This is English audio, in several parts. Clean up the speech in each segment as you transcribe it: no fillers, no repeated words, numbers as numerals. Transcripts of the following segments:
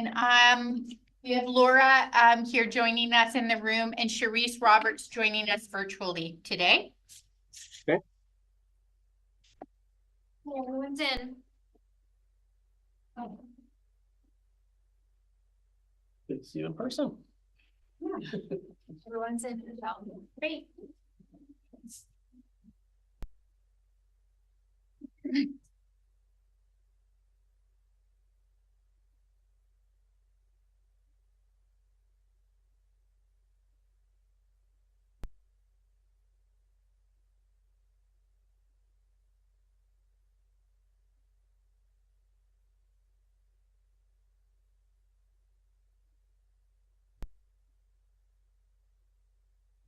And we have Laura here joining us in the room, and Charisse Roberts joining us virtually today. Okay. Hey, everyone's in. Oh. Good to see you in person. Yeah. Everyone's in. Great.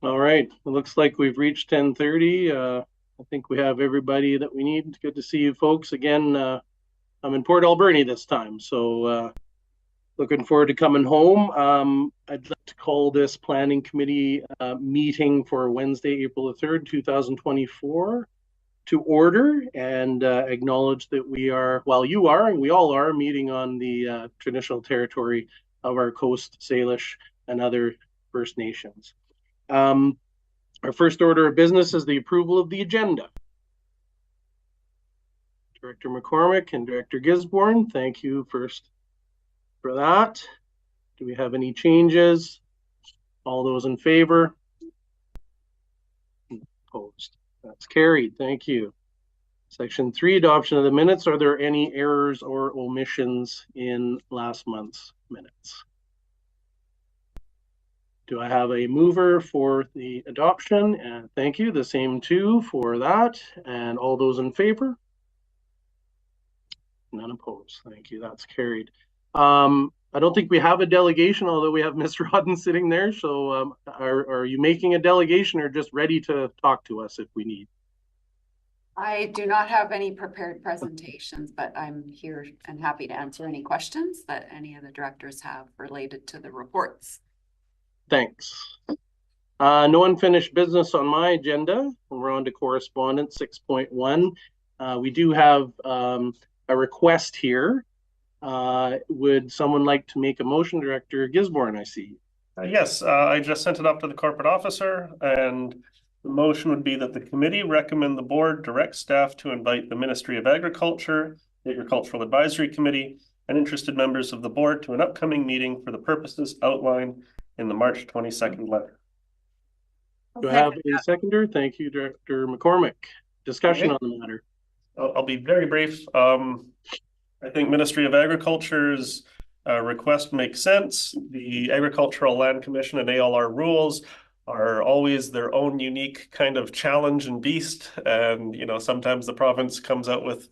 All right, it looks like we've reached 10:30. I think we have everybody that we need. It's good to see you folks again. I'm in Port Alberni this time, so looking forward to coming home. I'd like to call this planning committee meeting for Wednesday, April the 3rd, 2024 to order, and acknowledge that we are, well, you are, and we all are meeting on the traditional territory of our Coast, Salish, and other First Nations. Our first order of business is the approval of the agenda. Director McCormick and Director Gisborne, thank you first for that. Do we have any changes? All those in favor? Opposed? That's carried. Thank you. Section 3, adoption of the minutes. Are there any errors or omissions in last month's minutes? Do I have a mover for the adoption? And thank you. The same too for that. And all those in favor? None opposed. Thank you. That's carried. I don't think we have a delegation, although we have Ms. Rodden sitting there. So are you making a delegation or just ready to talk to us if we need? I do not have any prepared presentations, but I'm here and happy to answer any questions that any of the directors have related to the reports. Thanks. No unfinished business on my agenda. And we're on to correspondence 6.1. We do have a request here. Would someone like to make a motion? Director Gisborne, I see. Yes, I just sent it up to the corporate officer, and the motion would be that the committee recommend the board direct staff to invite the Ministry of Agriculture, the Agricultural Advisory Committee, and interested members of the board to an upcoming meeting for the purposes outlined in the March 22nd letter. Do I have a seconder? Thank you, Director McCormick. Discussion on the matter. I'll be very brief. I think Ministry of Agriculture's request makes sense. The Agricultural Land Commission and ALR rules are always their own unique kind of challenge and beast. And, you know, sometimes the province comes out with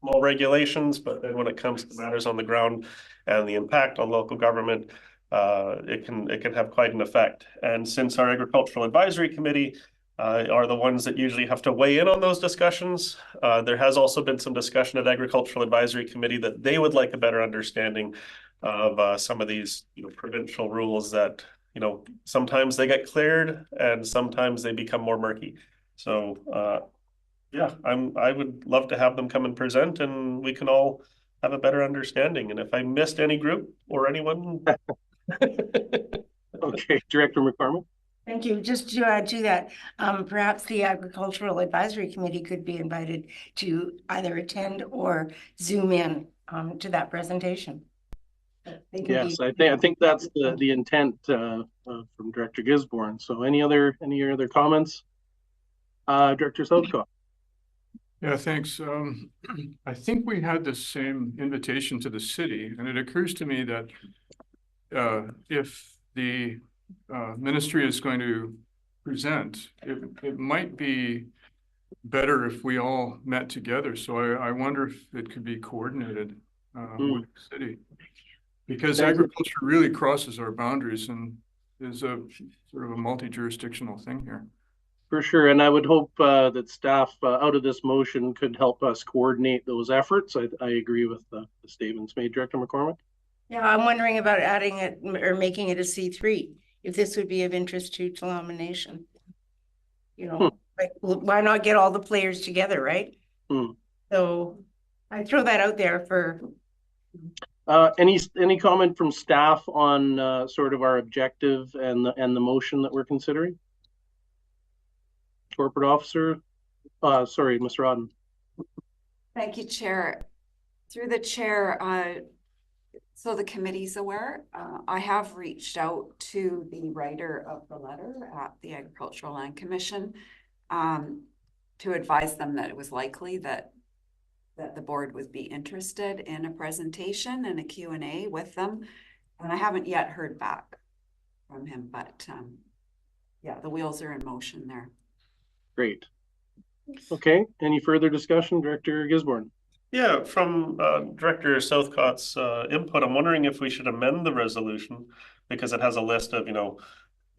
small regulations, but then when it comes to matters on the ground and the impact on local government, it can have quite an effect. And since our Agricultural Advisory Committee are the ones that usually have to weigh in on those discussions, there has also been some discussion at Agricultural Advisory Committee that they would like a better understanding of some of these, you know, provincial rules that, you know, sometimes they get cleared and sometimes they become more murky. So yeah, I would love to have them come and present, and we can all have a better understanding. And if I missed any group or anyone. Okay, Director McCormick. Thank you. Just to add to that, perhaps the Agricultural Advisory Committee could be invited to either attend or Zoom in to that presentation. Yes, I think that's the intent from Director Gisborne. So any other comments? Director Southcott. Yeah, thanks. I think we had the same invitation to the city, and it occurs to me that if the ministry is going to present, it might be better if we all met together. So I wonder if it could be coordinated with the city, because agriculture really crosses our boundaries and is a sort of a multi-jurisdictional thing here. For sure, and I would hope that staff out of this motion could help us coordinate those efforts. I agree with the statements made. Director McCormick? Yeah, I'm wondering about adding it or making it a C3, if this would be of interest to Tla'amin Nation. You know, like, why not get all the players together, right? So I throw that out there for. Any comment from staff on sort of our objective and the motion that we're considering? Corporate officer, sorry, Ms. Rodden. Thank you, Chair. Through the chair, so the committee's aware, I have reached out to the writer of the letter at the Agricultural Land Commission to advise them that it was likely that the board would be interested in a presentation and a Q&A with them. And I haven't yet heard back from him, but yeah, the wheels are in motion there. Great. Okay, any further discussion, Director Gisborne? Yeah, from Director Southcott's input, I'm wondering if we should amend the resolution because it has a list of,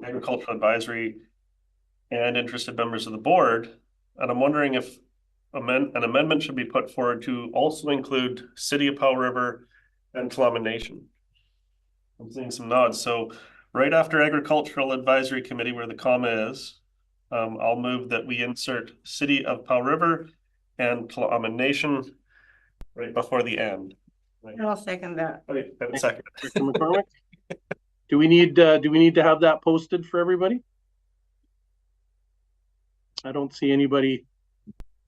agricultural advisory and interested members of the board. And I'm wondering if an amendment should be put forward to also include City of Powell River and Tla'amin Nation. I'm seeing some nods. So right after Agricultural Advisory Committee, where the comma is, I'll move that we insert City of Powell River and Tla'amin Nation right before the end. Right. I'll second that. Okay, and second. Director McCormick? Do we need to have that posted for everybody? I don't see anybody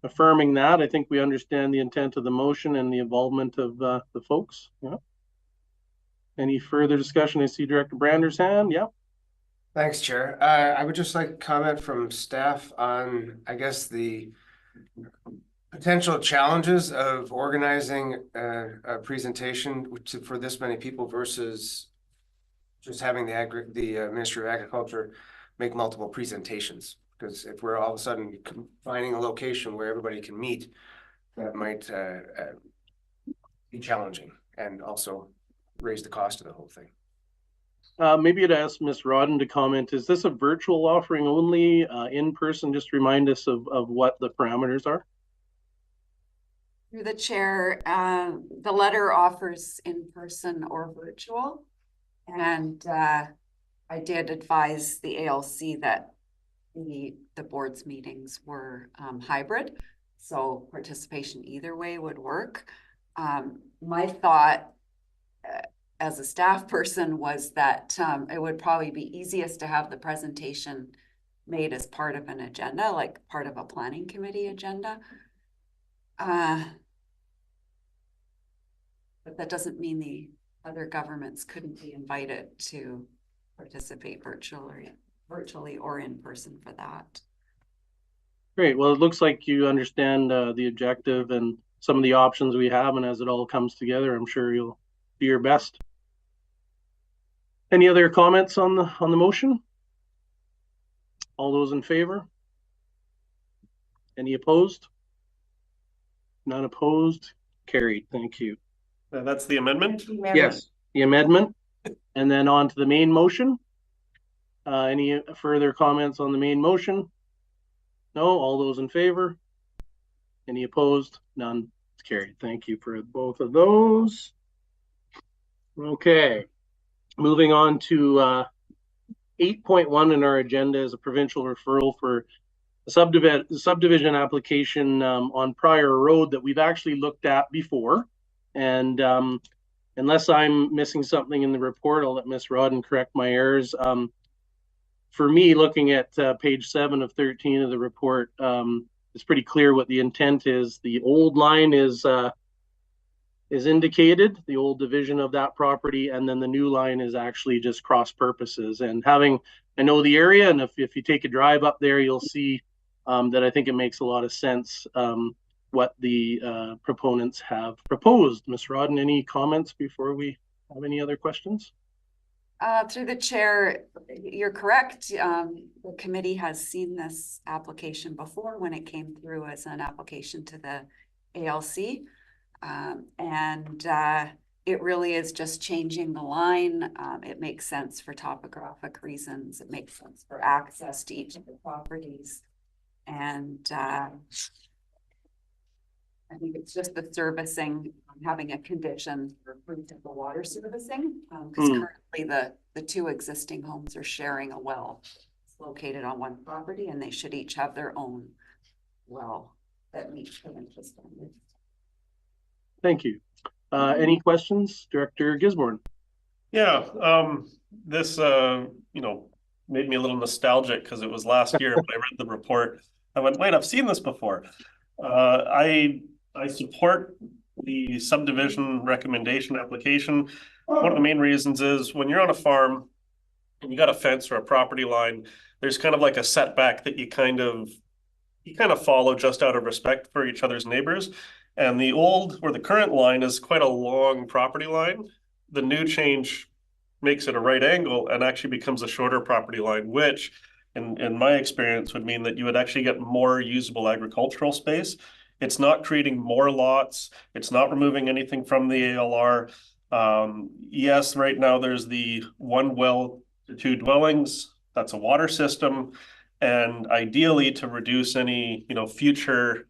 affirming that. I think we understand the intent of the motion and the involvement of the folks. Yeah. Any further discussion? I see Director Brander's hand. Yeah. Thanks, Chair. I would just like to comment from staff on, I guess, the potential challenges of organizing a presentation for this many people versus just having the Ministry of Agriculture make multiple presentations. Because if we're all of a sudden finding a location where everybody can meet, that might be challenging and also raise the cost of the whole thing. Maybe I'd ask Ms. Rodden to comment. Is this a virtual offering only, in person? Just remind us of what the parameters are. Through the chair, the letter offers in person or virtual. And I did advise the ALC that the board's meetings were hybrid. So participation either way would work. My thought as a staff person was that it would probably be easiest to have the presentation made as part of an agenda, like part of a planning committee agenda. But that doesn't mean the other governments couldn't be invited to participate virtually or in person for that. Great. Well, it looks like you understand the objective and some of the options we have, and as it all comes together, I'm sure you'll do your best. Any other comments on the motion? All those in favor? Any opposed? None opposed? Carried. Thank you. That's the amendment? Yes, the amendment. And then on to the main motion. Any further comments on the main motion? No. All those in favor? Any opposed? None. It's carried. Thank you for both of those. Okay. Moving on to 8.1 in our agenda is a provincial referral for a subdivision application on Pryor Road that we've actually looked at before. And unless I'm missing something in the report, I'll let Ms. Rodden correct my errors. For me, looking at page 7 of 13 of the report, it's pretty clear what the intent is. The old line is indicated, the old division of that property, and then the new line is actually just cross purposes. And I know the area, and if you take a drive up there, you'll see that I think it makes a lot of sense what the proponents have proposed. Ms. Rodden, any comments before we have any other questions? Through the chair, you're correct. The committee has seen this application before when it came through as an application to the ALC. And it really is just changing the line. It makes sense for topographic reasons. It makes sense for access to each of the properties. And I think it's just the servicing, having a condition for proof of the water servicing, because currently the two existing homes are sharing a well. It's located on one property, and they should each have their own well that meets the interest standards. Thank you. Any questions, Director Gisborne? Yeah, this, made me a little nostalgic because it was last year when I read the report. I went, wait, I've seen this before. I support the subdivision recommendation application. One of the main reasons is when you're on a farm and you got a fence or a property line, there's kind of like a setback that you kind of follow just out of respect for each other's neighbors. And the current line is quite a long property line. The new change makes it a right angle and actually becomes a shorter property line, which in my experience would mean that you would actually get more usable agricultural space. It's not creating more lots. It's not removing anything from the ALR. Yes, right now there's the 1 well to 2 dwellings. That's a water system. And ideally to reduce any, future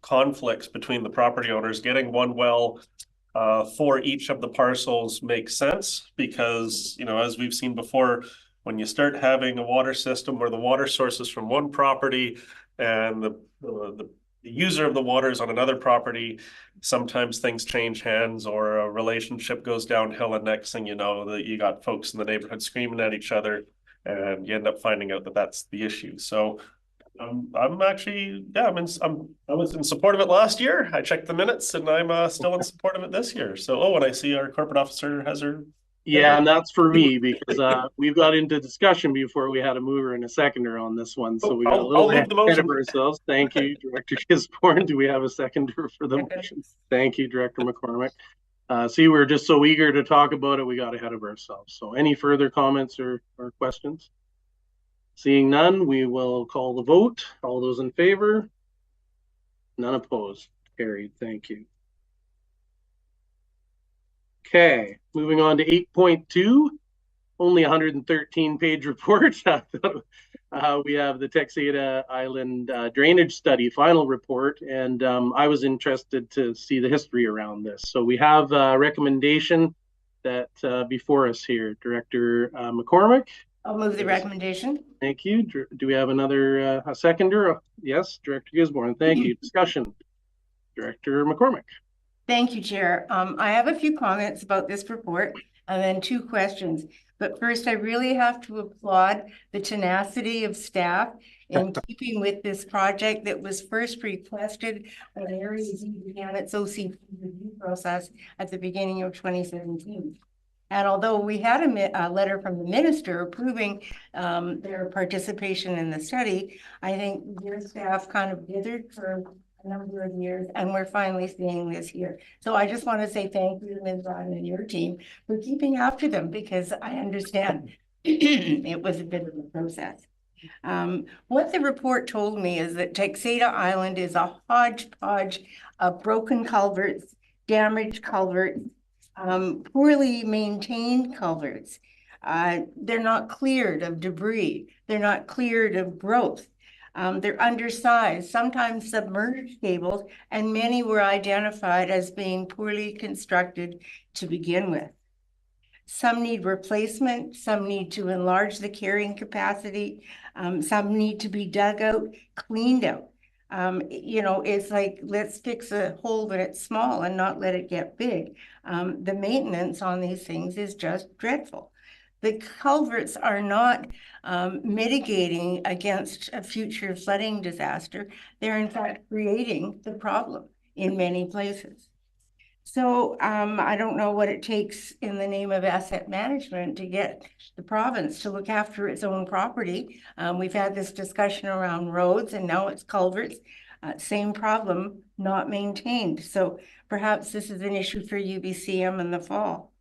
conflicts between the property owners, getting 1 well for each of the parcels makes sense because, as we've seen before, when you start having a water system where the water source is from one property and the user of the water is on another property, sometimes things change hands or a relationship goes downhill, and next thing you know, that you got folks in the neighborhood screaming at each other, and you end up finding out that that's the issue. So I'm actually, I was in support of it last year. I checked the minutes and I'm still in support of it this year. So, and I see our corporate officer has her. Yeah, and that's for me because we've got into discussion before we had a mover and a seconder on this one. So we got a little ahead of ourselves. Thank you, Director Gisborne. Do we have a seconder for the motion? Thank you, Director McCormick. See, we're just so eager to talk about it, we got ahead of ourselves. So any further comments or questions? Seeing none, we will call the vote. All those in favor? None opposed. Carried. Thank you. Okay, moving on to 8.2, only 113-page report. We have the Texada Island drainage study final report, and I was interested to see the history around this. So we have a recommendation that before us here. Director McCormick. I'll move the recommendation. Thank you. Do we have another a seconder? Yes, Director Gisborne. Thank you. Discussion. Director McCormick. Thank you, Chair. I have a few comments about this report and then 2 questions. But first, I really have to applaud the tenacity of staff in keeping with this project that was first requested when Area Z began its OC review process at the beginning of 2017. And although we had a letter from the minister approving their participation in the study, I think your staff kind of dithered for a number of years, and we're finally seeing this here. So I just want to say thank you to Ms. Ryan and your team for keeping after them, because I understand it was a bit of a process. What the report told me is that Texada Island is a hodgepodge of broken culverts, damaged culverts, poorly maintained culverts. They're not cleared of debris. They're not cleared of growth. They're undersized, sometimes submerged cables, and many were identified as being poorly constructed to begin with. Some need replacement, some need to enlarge the carrying capacity, some need to be dug out, cleaned out. It's like, let's fix a hole when it's small and not let it get big. The maintenance on these things is just dreadful. The culverts are not mitigating against a future flooding disaster. They're in fact creating the problem in many places. So I don't know what it takes in the name of asset management to get the province to look after its own property. We've had this discussion around roads, and now it's culverts. Same problem, not maintained. So perhaps this is an issue for UBCM in the fall.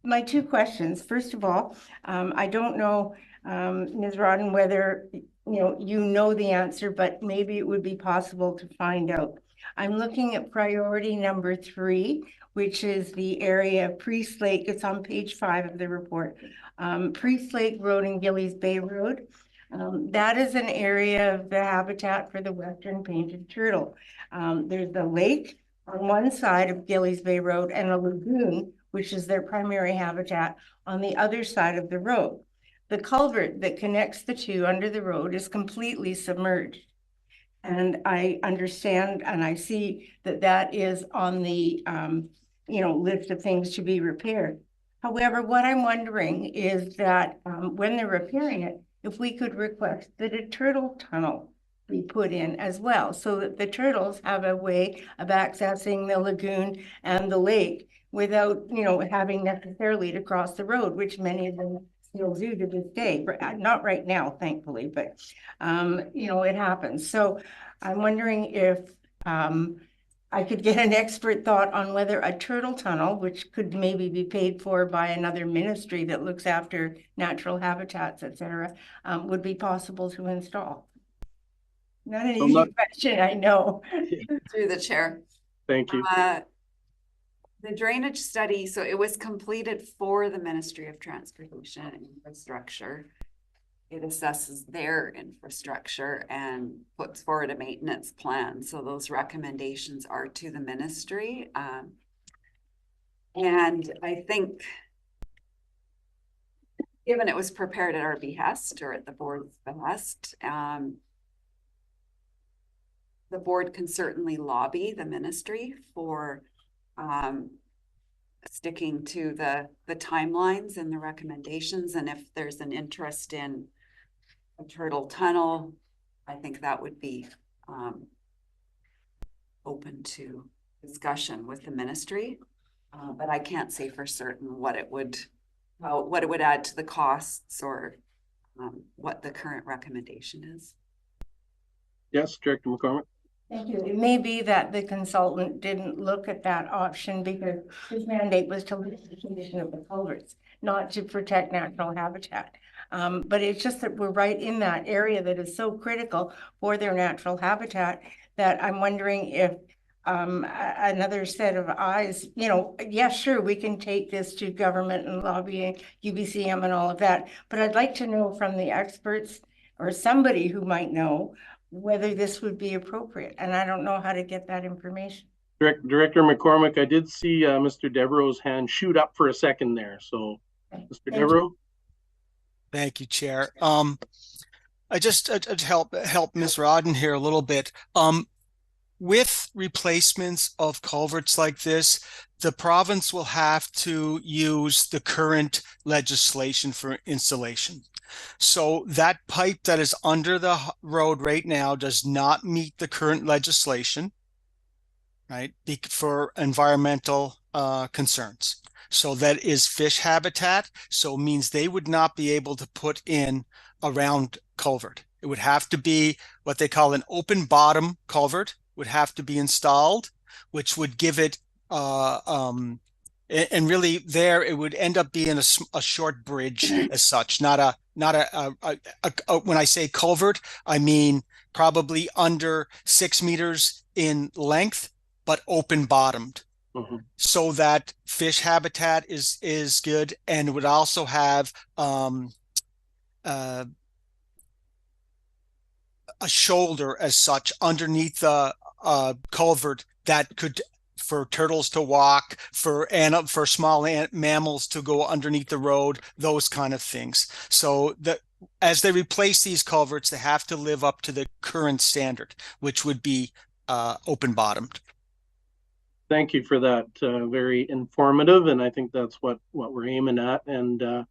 My 2 questions. First of all, I don't know, Ms. Rodden, whether you know the answer, but maybe it would be possible to find out. I'm looking at priority number 3, which is the area of Priest Lake. It's on page 5 of the report. Priest Lake Road and Gillies Bay Road. That is an area of the habitat for the western painted turtle. There's the lake on one side of Gillies Bay Road and a lagoon, which is their primary habitat, on the other side of the road. The culvert that connects the two under the road is completely submerged. And I understand and I see that that is on the list of things to be repaired. However, what I'm wondering is that when they're repairing it, if we could request that a turtle tunnel be put in as well, so that the turtles have a way of accessing the lagoon and the lake without, having necessarily to cross the road, which many of them still do to this day. Not right now, thankfully, but, it happens. So I'm wondering if I could get an expert thought on whether a turtle tunnel, which could maybe be paid for by another ministry that looks after natural habitats, etc., would be possible to install. Not an easy question, I know. Through the chair. Thank you. The drainage study, so it was completed for the Ministry of Transportation and Infrastructure. It assesses their infrastructure and puts forward a maintenance plan. So those recommendations are to the ministry. And I think, given it was prepared at our behest or at the board's behest, the board can certainly lobby the ministry for sticking to the timelines and the recommendations. And if there's an interest in a turtle tunnel, I think that would be open to discussion with the ministry. But I can't say for certain what it would add to the costs or what the current recommendation is. Yes, Director McCormick. Thank you. It may be that the consultant didn't look at that option because his mandate was to look at the condition of the culverts, not to protect natural habitat. But it's just that we're right in that area that is so critical for their natural habitat that I'm wondering if another set of eyes, yes, sure, we can take this to government and lobbying, UBCM and all of that, but I'd like to know from the experts or somebody who might know whether this would be appropriate. And I don't know how to get that information. Director McCormick, I did see Mr. Devereaux's hand shoot up for a second there. So, Mr. Devereaux. Thank you, Chair. I just help Ms. Rodden here a little bit. With replacements of culverts like this, the province will have to use the current legislation for installation. So that pipe that is under the road right now does not meet the current legislation, right, for environmental concerns. So that is fish habitat. So it means they would not be able to put in a round culvert. It would have to be what they call an open bottom culvert would have to be installed, which would give it and really there it would end up being a short bridge as such, not a when I say culvert, I mean probably under 6 meters in length, but open bottomed. Mm-hmm. So that fish habitat is good, and it would also have a shoulder as such underneath the culvert that could, for turtles to walk, for small mammals to go underneath the road, those kind of things. So as they replace these culverts, they have to live up to the current standard, which would be open bottomed. Thank you for that. Very informative, and I think that's what we're aiming at. And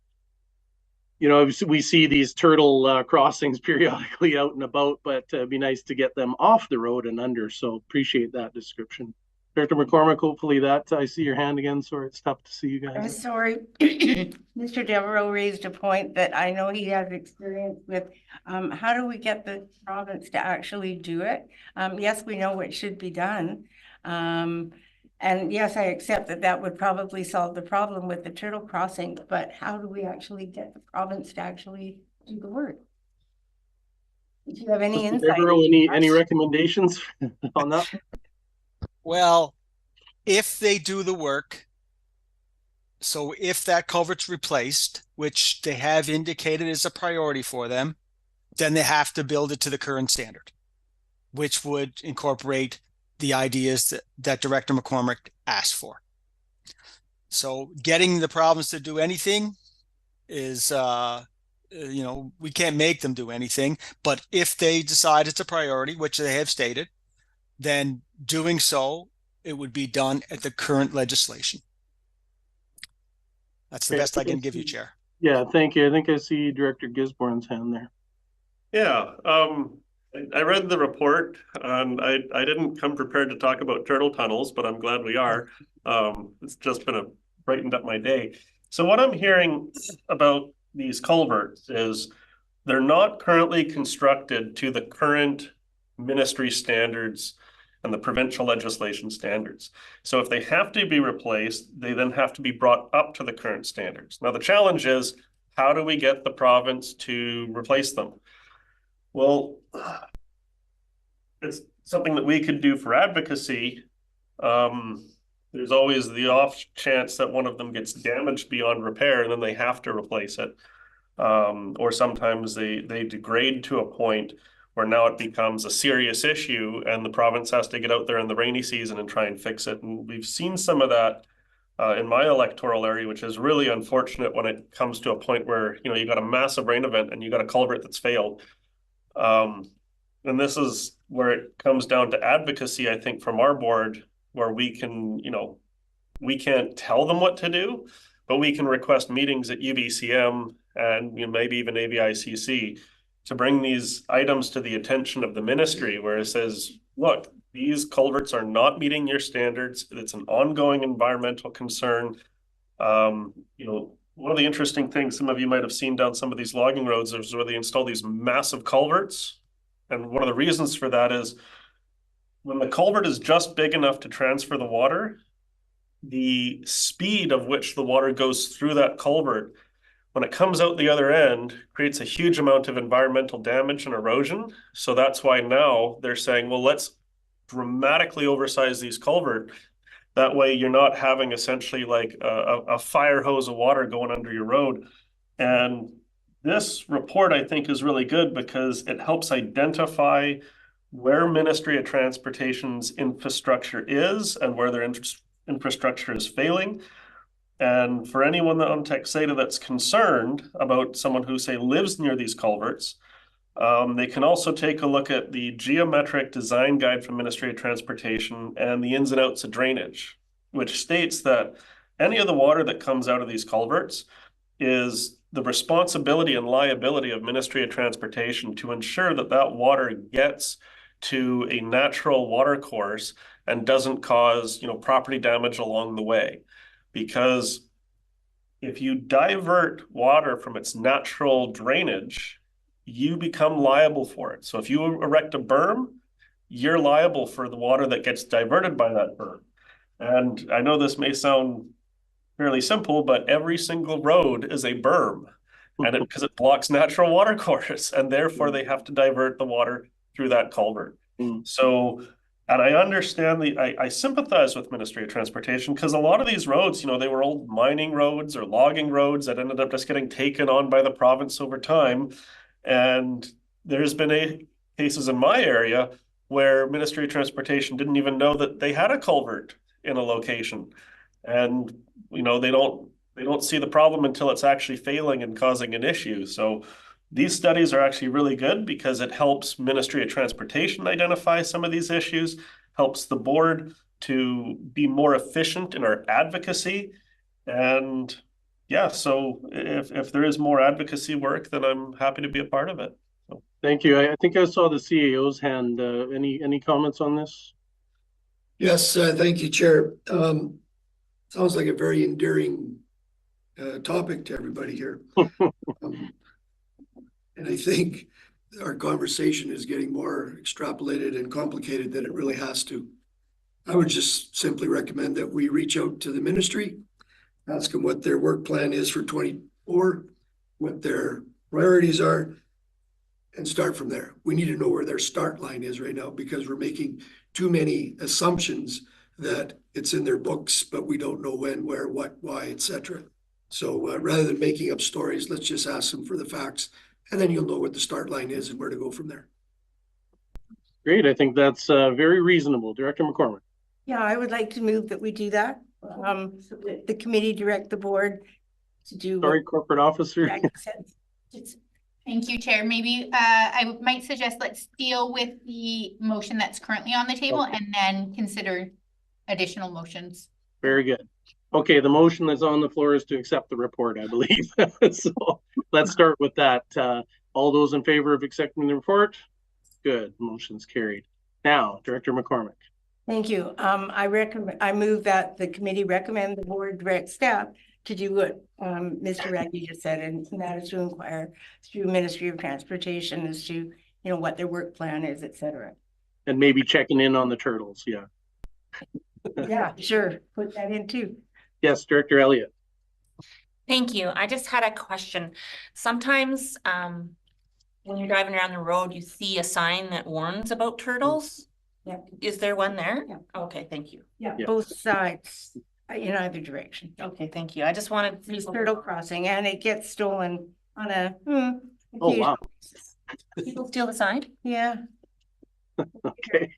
we see these turtle crossings periodically out and about, but it'd be nice to get them off the road and under. So appreciate that description. Director McCormick, hopefully that, I see your hand again. Sorry, it's tough to see you guys. I'm sorry. Mr. Devereaux raised a point that I know he has experience with. How do we get the province to actually do it? Yes, we know what should be done. And yes, I accept that would probably solve the problem with the turtle crossing, but how do we actually get the province to actually do the work? Do you have any insight? Any recommendations on that? Well, if they do the work, so if that culvert's replaced, which they have indicated is a priority for them, then they have to build it to the current standard, which would incorporate the ideas that Director McCormick asked for. So getting the province to do anything is, we can't make them do anything, but if they decide it's a priority, which they have stated, then doing so it would be done at the current legislation. That's the best I can give you, Chair. Yeah, thank you. I think I see Director Gisborne's hand there. Yeah, I read the report and I didn't come prepared to talk about turtle tunnels, but I'm glad we are. It's just been brightened up my day. So what I'm hearing about these culverts is they're not currently constructed to the current ministry standards and the provincial legislation standards. So if they have to be replaced, they then have to be brought up to the current standards. Now the challenge is, how do we get the province to replace them? Well, it's something that we could do for advocacy. There's always the off chance that one of them gets damaged beyond repair and then they have to replace it. Or sometimes they degrade to a point where now it becomes a serious issue and the province has to get out there in the rainy season and try and fix it. And we've seen some of that in my electoral area, which is really unfortunate when it comes to a point where, you know, you got a massive rain event and you got a culvert that's failed. And this is where it comes down to advocacy, I think, from our board, where we can, you know, we can't tell them what to do, but we can request meetings at UBCM and, you know, maybe even AVICC to bring these items to the attention of the ministry, where it says, look, these culverts are not meeting your standards. It's an ongoing environmental concern. You know, one of the interesting things some of you might have seen down some of these logging roads is where they install these massive culverts. And one of the reasons for that is when the culvert is just big enough to transfer the water, the speed of which the water goes through that culvert, when it comes out the other end, creates a huge amount of environmental damage and erosion. So that's why now they're saying, well, let's dramatically oversize these culverts. That way you're not having essentially like a fire hose of water going under your road. And this report, I think, is really good because it helps identify where Ministry of Transportation's infrastructure is and where their infrastructure is failing. And for anyone on Texada that's concerned about someone who, say, lives near these culverts, they can also take a look at the geometric design guide from Ministry of Transportation and the ins and outs of drainage, which states that any of the water that comes out of these culverts is the responsibility and liability of Ministry of Transportation to ensure that that water gets to a natural water course and doesn't cause, you know, property damage along the way. Because if you divert water from its natural drainage, you become liable for it. So if you erect a berm, you're liable for the water that gets diverted by that berm. And I know this may sound fairly simple, but every single road is a berm, and because it blocks natural water course, and therefore they have to divert the water through that culvert. So, and I understand I sympathize with Ministry of Transportation because a lot of these roads, you know, they were old mining roads or logging roads that ended up just getting taken on by the province over time. And there's been cases in my area where Ministry of Transportation didn't even know that they had a culvert in a location. And, you know, they don't see the problem until it's actually failing and causing an issue. So these studies are actually really good because it helps Ministry of Transportation identify some of these issues, helps the board to be more efficient in our advocacy. And yeah, so if there is more advocacy work, then I'm happy to be a part of it. So. Thank you. I think I saw the CAO's hand. Any comments on this? Yes, thank you, Chair. Sounds like a very endearing topic to everybody here. And I think our conversation is getting more extrapolated and complicated than it really has to. I would just simply recommend that we reach out to the ministry, ask them what their work plan is for 24, what their priorities are, and start from there. We need to know where their start line is right now because we're making too many assumptions that it's in their books, but we don't know when, where, what, why, etc. So rather than making up stories, let's just ask them for the facts, and then you'll know what the start line is and where to go from there. Great. I think that's very reasonable. Director McCormick. Yeah, I would like to move that we do that. So that the committee direct the board to do. Sorry, corporate officer. Thank you, Chair. Maybe I might suggest let's deal with the motion that's currently on the table and then consider additional motions. Very good. Okay, the motion that's on the floor is to accept the report, I believe. So let's start with that. All those in favor of accepting the report? Good, motion's carried. Now, Director McCormick. Thank you. I move that the committee recommend the board direct staff to do what Mr. Raggy just said, and that is to inquire through Ministry of Transportation as to, what their work plan is, et cetera. And maybe checking in on the turtles, yeah. Yeah, sure. Put that in too. Yes, Director Elliott. Thank you. I just had a question. Sometimes when you're driving around the road, you see a sign that warns about turtles. Yeah. Is there one there? Yeah. Okay, thank you. Yeah, Yeah. both sides in either direction. Okay, thank you. I just wanted There's turtle crossing and it gets stolen on a. Oh, wow. people steal the sign. Yeah. Okay.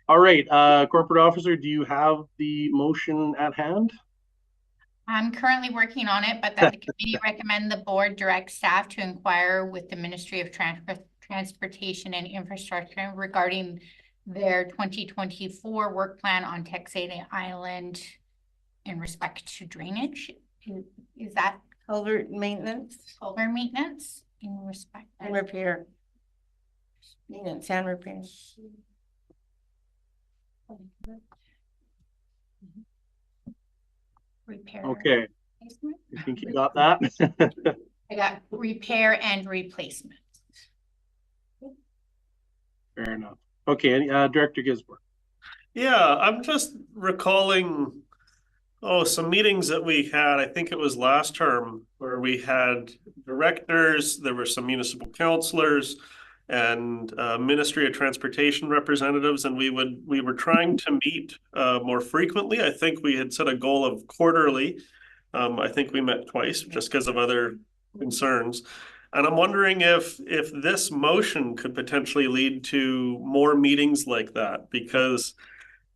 All right, corporate officer, do you have the motion at hand? I'm currently working on it, but that the committee recommend the board direct staff to inquire with the Ministry of Transportation and Infrastructure regarding their 2024 work plan on Texada Island in respect to drainage. Is that Culvert maintenance culvert maintenance in respect and repair. Maintenance and repair. repair? Okay, I think you got that. I got repair and replacement. Fair enough. Okay, Director Gisborne. Yeah, I'm just recalling, some meetings that we had, I think it was last term, where we had directors, there were some municipal councilors and Ministry of Transportation representatives, and we were trying to meet more frequently. I think we had set a goal of quarterly. I think we met twice just because of other concerns. And I'm wondering if this motion could potentially lead to more meetings like that, because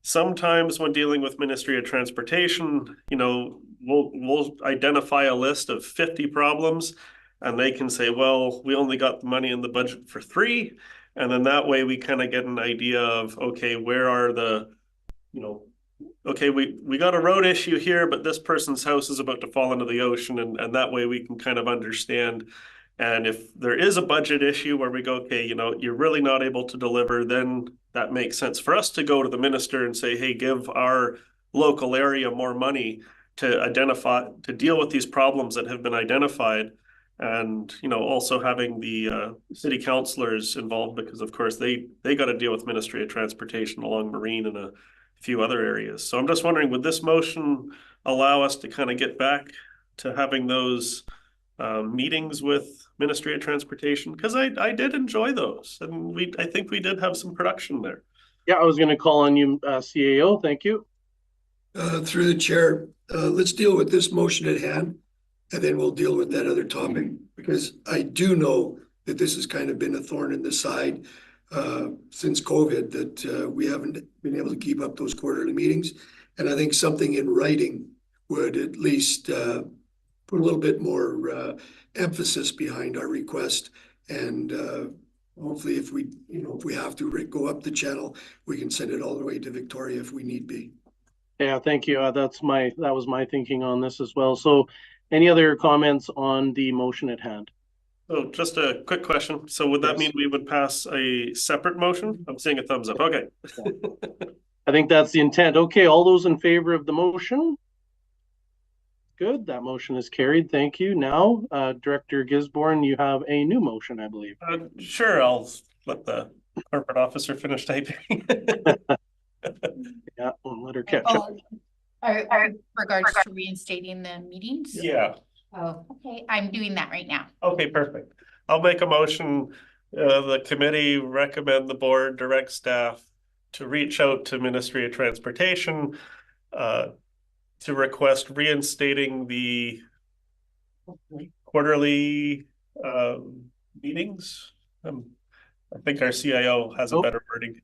sometimes when dealing with Ministry of Transportation, we'll identify a list of 50 problems and they can say, well, we only got the money in the budget for 3. And then that way we kind of get an idea of, okay, where are the, okay, we got a road issue here, but this person's house is about to fall into the ocean. And that way we can kind of understand. And if there is a budget issue where we go, okay, you're really not able to deliver, then that makes sense for us to go to the minister and say, hey, give our local area more money to deal with these problems that have been identified. And, also having the city councilors involved, because of course they got to deal with Ministry of Transportation along Marine and a few other areas. So I'm just wondering, would this motion allow us to kind of get back to having those meetings with Ministry of Transportation? Because I did enjoy those, and I think we did have some production there. Yeah, I was going to call on you, CAO. Thank you. Through the chair, let's deal with this motion at hand, and then we'll deal with that other topic, because I do know that this has kind of been a thorn in the side since COVID, that we haven't been able to keep up those quarterly meetings. And I think something in writing would at least put a little bit more emphasis behind our request. And hopefully if we have to go up the channel, we can send it all the way to Victoria if we need be. Yeah, thank you. That was my thinking on this as well. So any other comments on the motion at hand? So just a quick question. So would that mean we would pass a separate motion? I'm seeing a thumbs up. Okay. I think that's the intent. Okay, all those in favor of the motion? Good, that motion is carried. Thank you. Now, Director Gisborne, you have a new motion, I believe. Sure, I'll let the corporate officer finish typing. Yeah, we'll let her catch up. Regards to reinstating the meetings? Yeah. Oh, okay. I'm doing that right now. Okay, perfect. I'll make a motion. The committee recommend the board direct staff to reach out to Ministry of Transportation to request reinstating the quarterly meetings. I think our CIO has a better wording.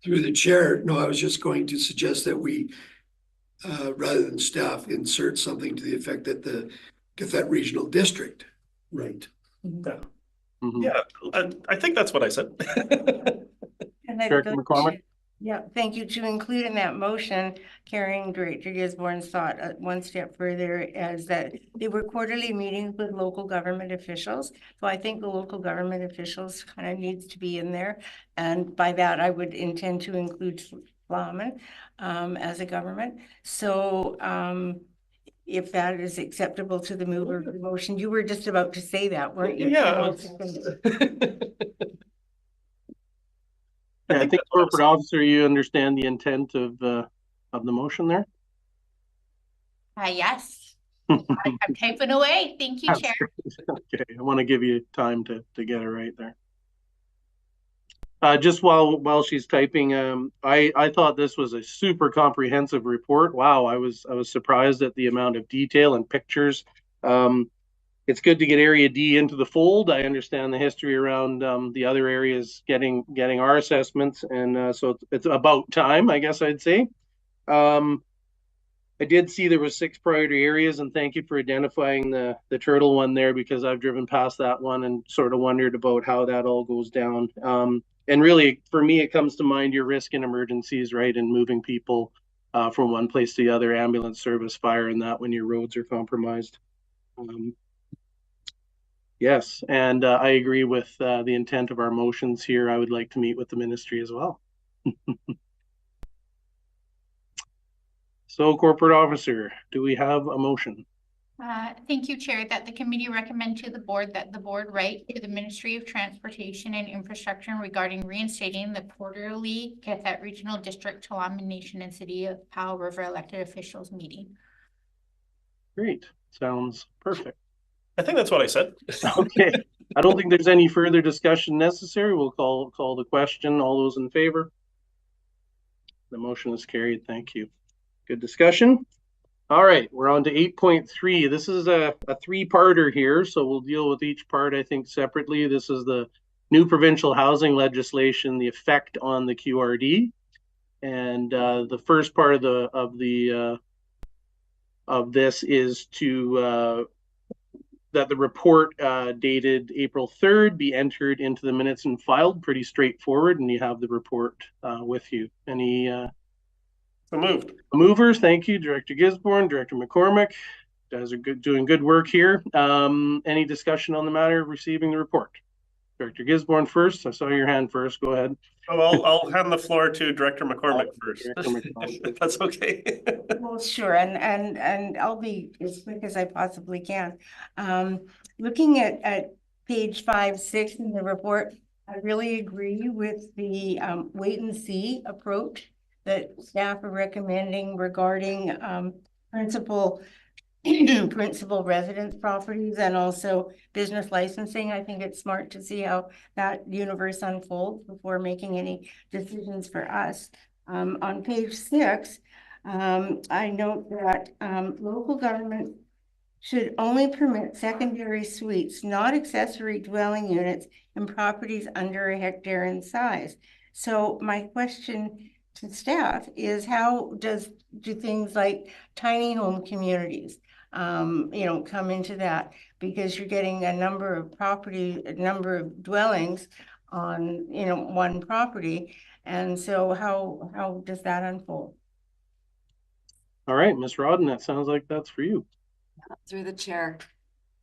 Through the chair, no, I was just going to suggest that we, rather than staff, insert something to the effect that the qathet regional district, right? Yeah, Mm-hmm. yeah, I think that's what I said. And then Director McCormick? Yeah, thank you. To include in that motion, carrying Director Gisborne's thought one step further, as that they were quarterly meetings with local government officials. So I think the local government officials kind of needs to be in there. And by that, I would intend to include Flaman as a government. So if that is acceptable to the mover of the motion, you were just about to say that, weren't you? Yeah. Yeah, I think corporate officer, you understand the intent of the motion there? Yes, I'm typing away. Thank you, Chair. Okay, I want to give you time to get it right there. Just while she's typing, I thought this was a super comprehensive report. Wow, I was surprised at the amount of detail and pictures. It's good to get Area D into the fold. I understand the history around the other areas getting our assessments, and so it's about time, I guess I'd say. I did see there was 6 priority areas, and thank you for identifying the turtle one there, because I've driven past that one and sort of wondered about how that all goes down. And really, for me, it comes to mind your risk in emergencies, right, and moving people from one place to the other, ambulance service, fire, and that when your roads are compromised. Yes, and I agree with the intent of our motions here. I would like to meet with the ministry as well. So, corporate officer, do we have a motion? Thank you, Chair, that the committee recommend to the board that the board write to the Ministry of Transportation and Infrastructure regarding reinstating the quarterly qathet Regional District Nomination and City of Powell River elected officials meeting. Great, sounds perfect. I think that's what I said. Okay, I don't think there's any further discussion necessary. We'll call the question. All those in favor? The motion is carried. Thank you. Good discussion. All right, we're on to 8.3. This is a 3-parter here, so we'll deal with each part, I think, separately. This is the new provincial housing legislation, the effect on the QRD, and the first part of this is to that the report dated April 3rd be entered into the minutes and filed. Pretty straightforward, and you have the report with you. Any So moved. movers? Thank you, Director Gisborne, Director McCormick. You guys are doing good work here. Any discussion on the matter of receiving the report? Director Gisborne first. I saw your hand first. Go ahead. Oh, I'll hand the floor to Director McCormick first. Director McCormick. If that's okay. Well, sure, and I'll be as quick as I possibly can. Looking at page 5, 6 in the report, I really agree with the wait and see approach that staff are recommending regarding principal residence properties and also business licensing. I think it's smart to see how that universe unfolds before making any decisions for us. On page 6, I note that local government should only permit secondary suites, not accessory dwelling units, in properties under a hectare in size. So my question to staff is, how do things like tiny home communities come into that? Because you're getting a number of dwellings on one property, and so how does that unfold? All right, Ms. Rodden, that sounds like that's for you. Through the chair.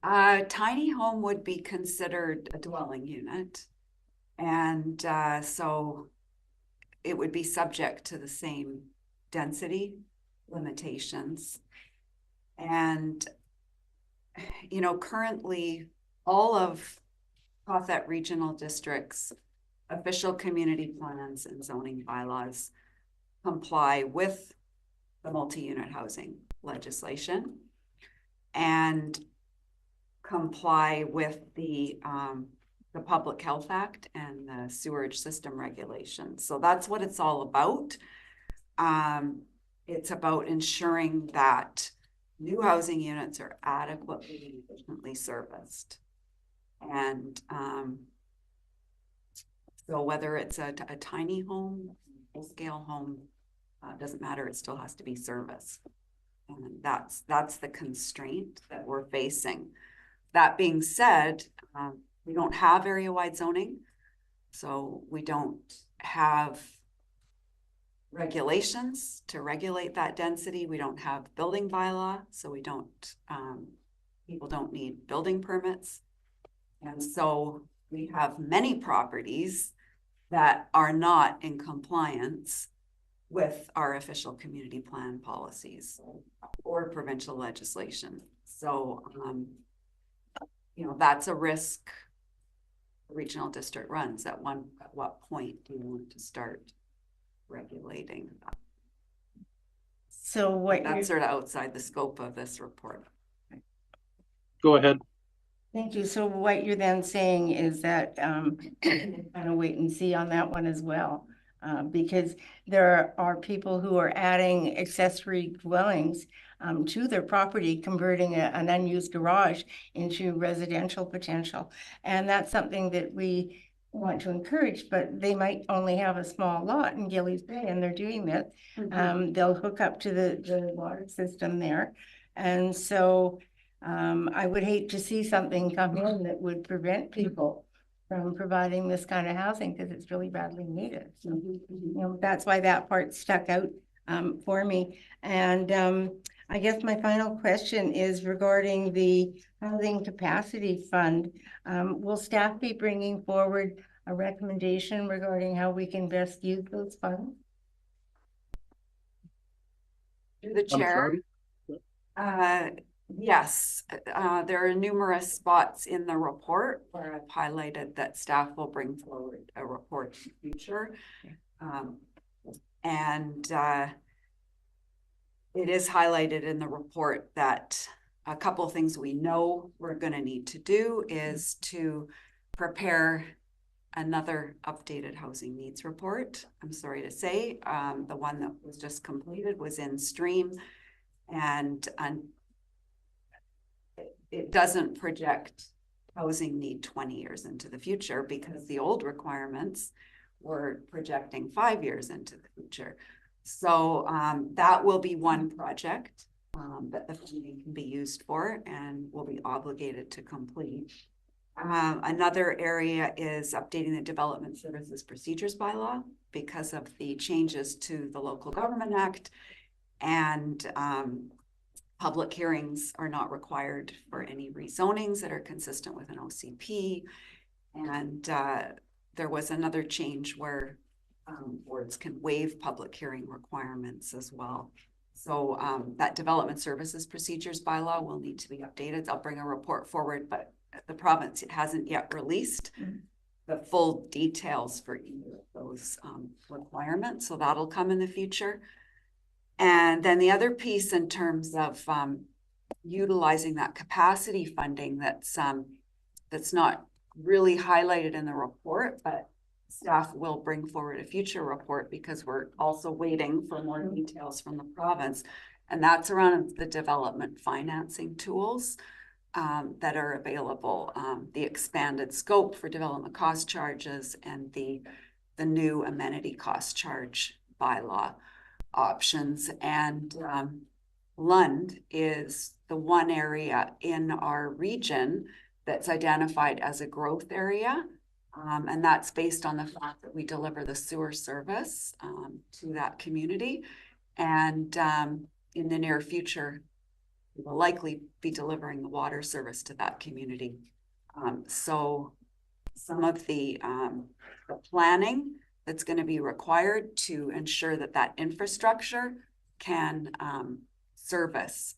Tiny home would be considered a dwelling unit. And so it would be subject to the same density limitations. And, currently all of qathet regional districts, official community plans and zoning bylaws comply with the multi-unit housing legislation and comply with the Public Health Act and the Sewerage System Regulations. So that's what it's all about. It's about ensuring that new housing units are adequately and efficiently serviced. And so whether it's a tiny home, full-scale home, doesn't matter, it still has to be serviced. And that's the constraint that we're facing. That being said, we don't have area-wide zoning, so we don't have regulations to regulate that density. We don't have building bylaw, so we don't, people don't need building permits. And so we have many properties that are not in compliance with our official community plan policies or provincial legislation. So, you know, that's a risk the regional district runs. At what point do you want to start regulating that? So what That's you're, sort of outside the scope of this report. Go ahead. thank you. So what you're then saying is that kind of wait and see on that one as well. Because there are people who are adding accessory dwellings to their property, converting an unused garage into residential potential. And that's something that we want to encourage, but they might only have a small lot in Gillies Bay and they're doing this. They'll hook up to the water system there. And so I would hate to see something come in that would prevent people from providing this kind of housing because it's really badly needed. So, you know, that's why that part stuck out for me. And I guess my final question is regarding the Housing Capacity Fund. Will staff be bringing forward a recommendation regarding how we can best use those funds? Through the chair. Yes, there are numerous spots in the report where I've highlighted that staff will bring forward a report in the future. And it is highlighted in the report that a couple of things we know we're going to need to do is to prepare another updated housing needs report. I'm sorry to say, the one that was just completed was in stream, and it doesn't project housing need 20 years into the future because the old requirements were projecting 5 years into the future. So that will be one project that the funding can be used for and will be obligated to complete. Another area is updating the Development Services Procedures Bylaw because of the changes to the Local Government Act, and public hearings are not required for any rezonings that are consistent with an OCP. And there was another change where boards can waive public hearing requirements as well. So that Development Services Procedures Bylaw will need to be updated. I'll bring a report forward, but the province hasn't yet released the full details for either of those requirements. So that'll come in the future. And then the other piece in terms of utilizing that capacity funding that's not really highlighted in the report, but staff will bring forward a future report because we're also waiting for more details from the province. And that's around the development financing tools that are available, the expanded scope for development cost charges and the new amenity cost charge bylaw options. And Lund is the one area in our region that's identified as a growth area. And that's based on the fact that we deliver the sewer service to that community. And in the near future, we will likely be delivering the water service to that community. So some of the planning that's going to be required to ensure that that infrastructure can service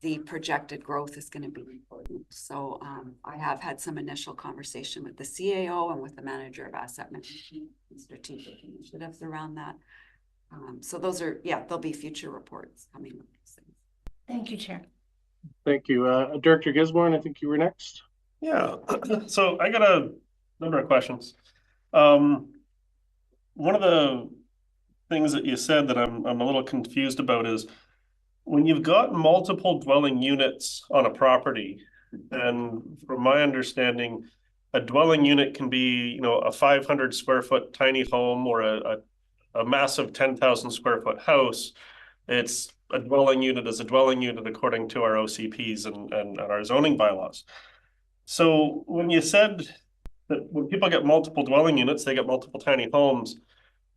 the projected growth is going to be important. So I have had some initial conversation with the CAO and with the manager of asset management and strategic initiatives around that. So those are, yeah, there'll be future reports coming with these things. Thank you, Chair. Thank you. Director Gisborne, I think you were next. Yeah, so I got a number of questions. One of the things that you said that I'm a little confused about is when you've got multiple dwelling units on a property, and from my understanding, a dwelling unit can be, you know, a 500 square foot tiny home or a massive 10,000 square foot house. It's a dwelling unit is a dwelling unit according to our OCPs and our zoning bylaws. So when you said that when people get multiple dwelling units, they get multiple tiny homes,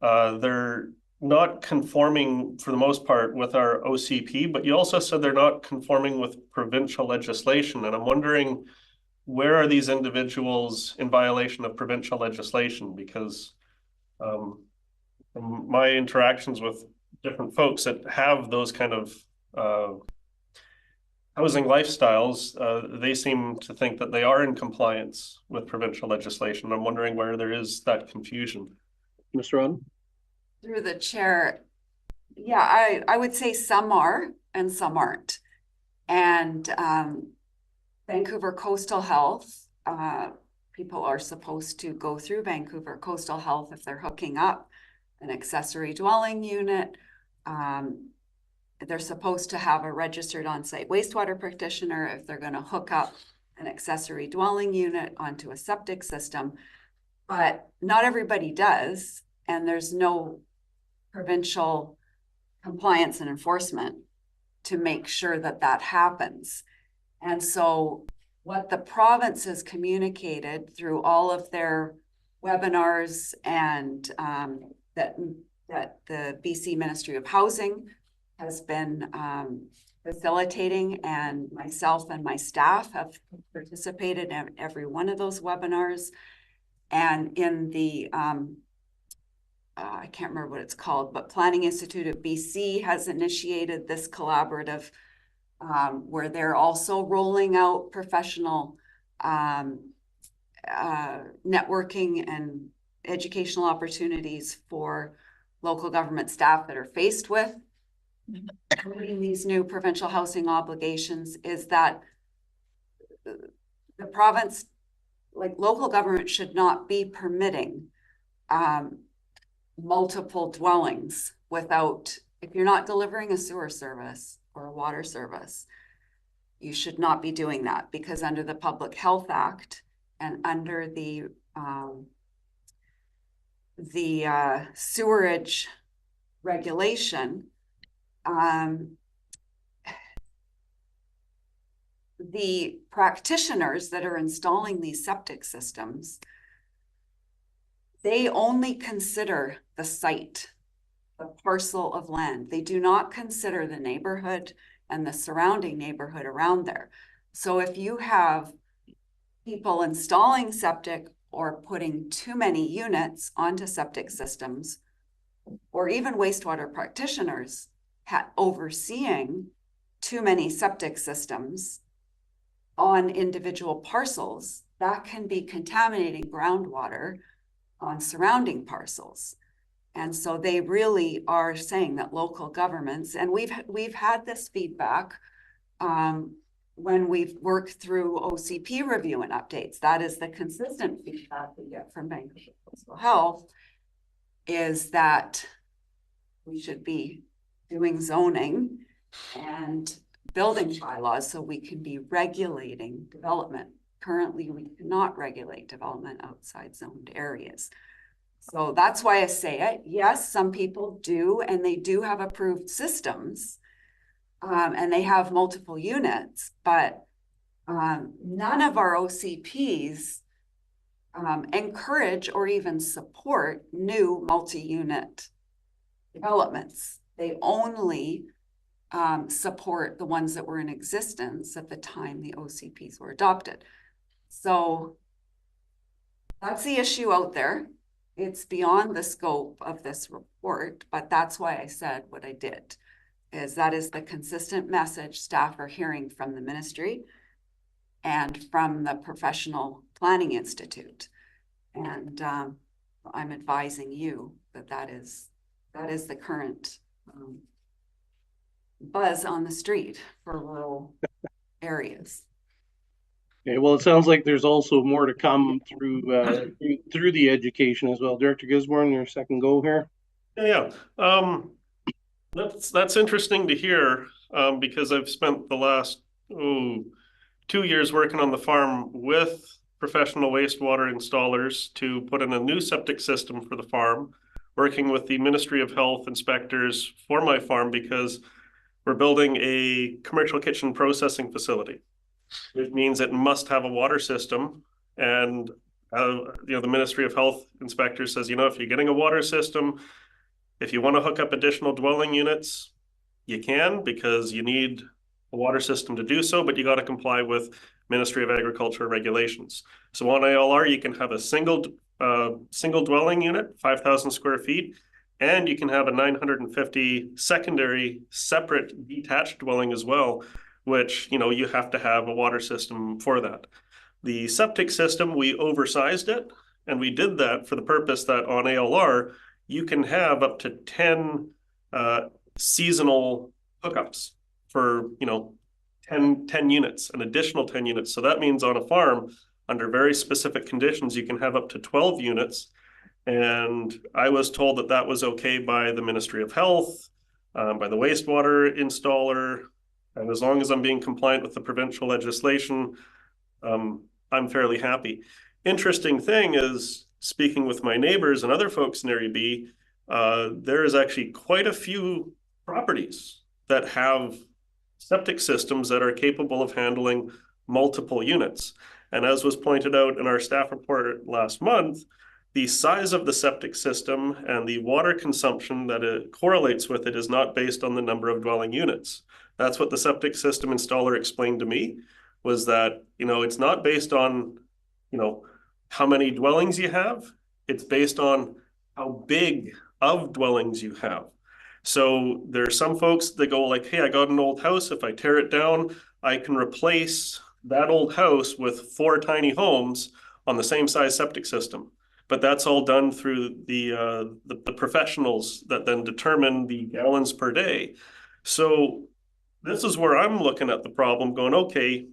they're not conforming for the most part with our OCP, but you also said they're not conforming with provincial legislation. And I'm wondering, where are these individuals in violation of provincial legislation? Because from my interactions with different folks that have those kind of housing lifestyles, they seem to think that they are in compliance with provincial legislation. I'm wondering where there is that confusion. Mr. Rodden? Through the chair, yeah, I would say some are and some aren't. And Vancouver Coastal Health, people are supposed to go through Vancouver Coastal Health if they're hooking up an accessory dwelling unit. They're supposed to have a registered on-site wastewater practitioner if they're going to hook up an accessory dwelling unit onto a septic system. But not everybody does, and there's no provincial compliance and enforcement to make sure that that happens. And so what the province has communicated through all of their webinars and that the BC Ministry of Housing has been facilitating, and myself and my staff have participated in every one of those webinars. And in the I can't remember what it's called, but Planning Institute of BC has initiated this collaborative where they're also rolling out professional networking and educational opportunities for local government staff that are faced with including these new provincial housing obligations. Is that the province, like local government, should not be permitting multiple dwellings without, if you're not delivering a sewer service or a water service, you should not be doing that, because under the Public Health Act and under the sewerage regulation, the practitioners that are installing these septic systems, they only consider the site, the parcel of land. They do not consider the neighborhood and the surrounding neighborhood around there. So if you have people installing septic or putting too many units onto septic systems, or even wastewater practitioners overseeing too many septic systems on individual parcels, that can be contaminating groundwater on surrounding parcels. And so they really are saying that local governments, and we've had this feedback when we've worked through OCP review and updates. That is the consistent feedback we get from Vancouver Coastal Health, is that we should be doing zoning and building bylaws so we can be regulating development. Currently, we cannot regulate development outside zoned areas. So that's why I say it. Yes, some people do, and they do have approved systems, and they have multiple units, but none of our OCPs encourage or even support new multi-unit developments. They only support the ones that were in existence at the time the OCPs were adopted. So that's the issue out there. It's beyond the scope of this report, but that's why I said what I did, is that is the consistent message staff are hearing from the ministry and from the Professional Planning Institute. And I'm advising you that that is the current buzz on the street for rural areas. Okay, well, it sounds like there's also more to come through the education as well. Director Gisborne, your second go here. Yeah. That's interesting to hear, because I've spent the last 2 years working on the farm with professional wastewater installers to put in a new septic system for the farm, working with the Ministry of Health inspectors for my farm, because we're building a commercial kitchen processing facility. It means it must have a water system, and the Ministry of Health inspector says, if you're getting a water system, If you want to hook up additional dwelling units, you can, because you need a water system to do so, but you got to comply with Ministry of Agriculture regulations. So on ALR, you can have a single dwelling unit, 5,000 square feet, and you can have a 950 secondary separate detached dwelling as well, which, you know, you have to have a water system for that. The septic system, we oversized it, and we did that for the purpose that on ALR, you can have up to 10 seasonal hookups for, you know, 10 units, an additional 10 units. So that means on a farm, under very specific conditions, you can have up to 12 units. And I was told that that was okay by the Ministry of Health, by the wastewater installer. And as long as I'm being compliant with the provincial legislation, I'm fairly happy. Interesting thing is, speaking with my neighbors and other folks in Area B, there is actually quite a few properties that have septic systems that are capable of handling multiple units. And as was pointed out in our staff report last month, the size of the septic system and the water consumption that it correlates with it is not based on the number of dwelling units. That's what the septic system installer explained to me, was that, you know, it's not based on, you know, how many dwellings you have. It's based on how big of dwellings you have. So there are some folks that go like, hey, I got an old house. If I tear it down, I can replace that old house with 4 tiny homes on the same size septic system. But that's all done through the professionals that then determine the gallons per day. So this is where I'm looking at the problem going, okay,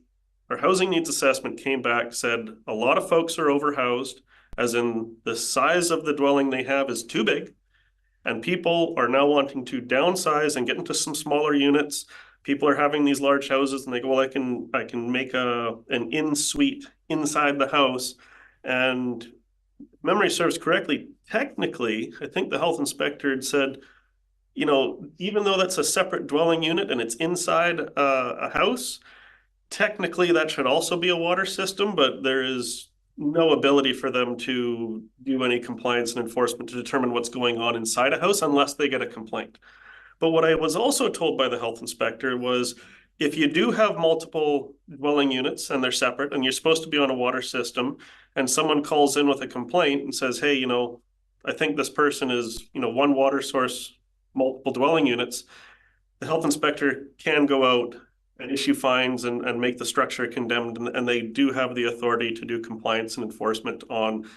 our housing needs assessment came back, said a lot of folks are overhoused, as in the size of the dwelling they have is too big. And people are now wanting to downsize and get into some smaller units. People are having these large houses and they go, well, I can make an in-suite inside the house. And if memory serves correctly, technically, I think the health inspector had said, you know, even though that's a separate dwelling unit and it's inside a house, technically that should also be a water system, but there is no ability for them to do any compliance and enforcement to determine what's going on inside a house unless they get a complaint. But what I was also told by the health inspector was, if you do have multiple dwelling units and they're separate and you're supposed to be on a water system, and someone calls in with a complaint and says, hey, you know, I think this person is, you know, one water source, multiple dwelling units, the health inspector can go out and issue fines and make the structure condemned, and they do have the authority to do compliance and enforcement on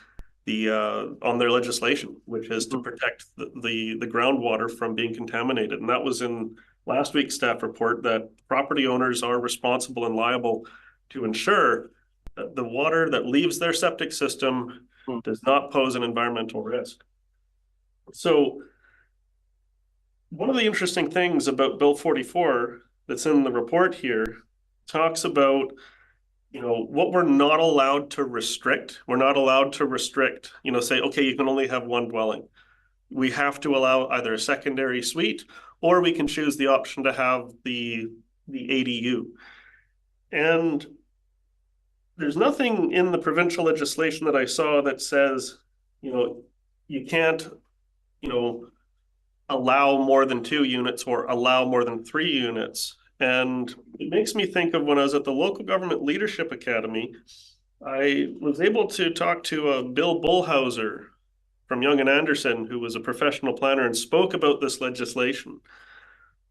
their legislation, which is to protect the groundwater from being contaminated. And that was in last week's staff report, that property owners are responsible and liable to ensure that the water that leaves their septic system does not pose an environmental risk. So one of the interesting things about Bill 44 that's in the report here talks about, you know, what we're not allowed to restrict. We're not allowed to restrict, you know, say, okay, you can only have one dwelling. We have to allow either a secondary suite, or we can choose the option to have the ADU. And there's nothing in the provincial legislation that I saw that says, you know, you can't, you know, allow more than 2 units or allow more than 3 units. And it makes me think of when I was at the Local Government Leadership Academy, I was able to talk to Bill Bullhauser from Young and Anderson, who was a professional planner and spoke about this legislation.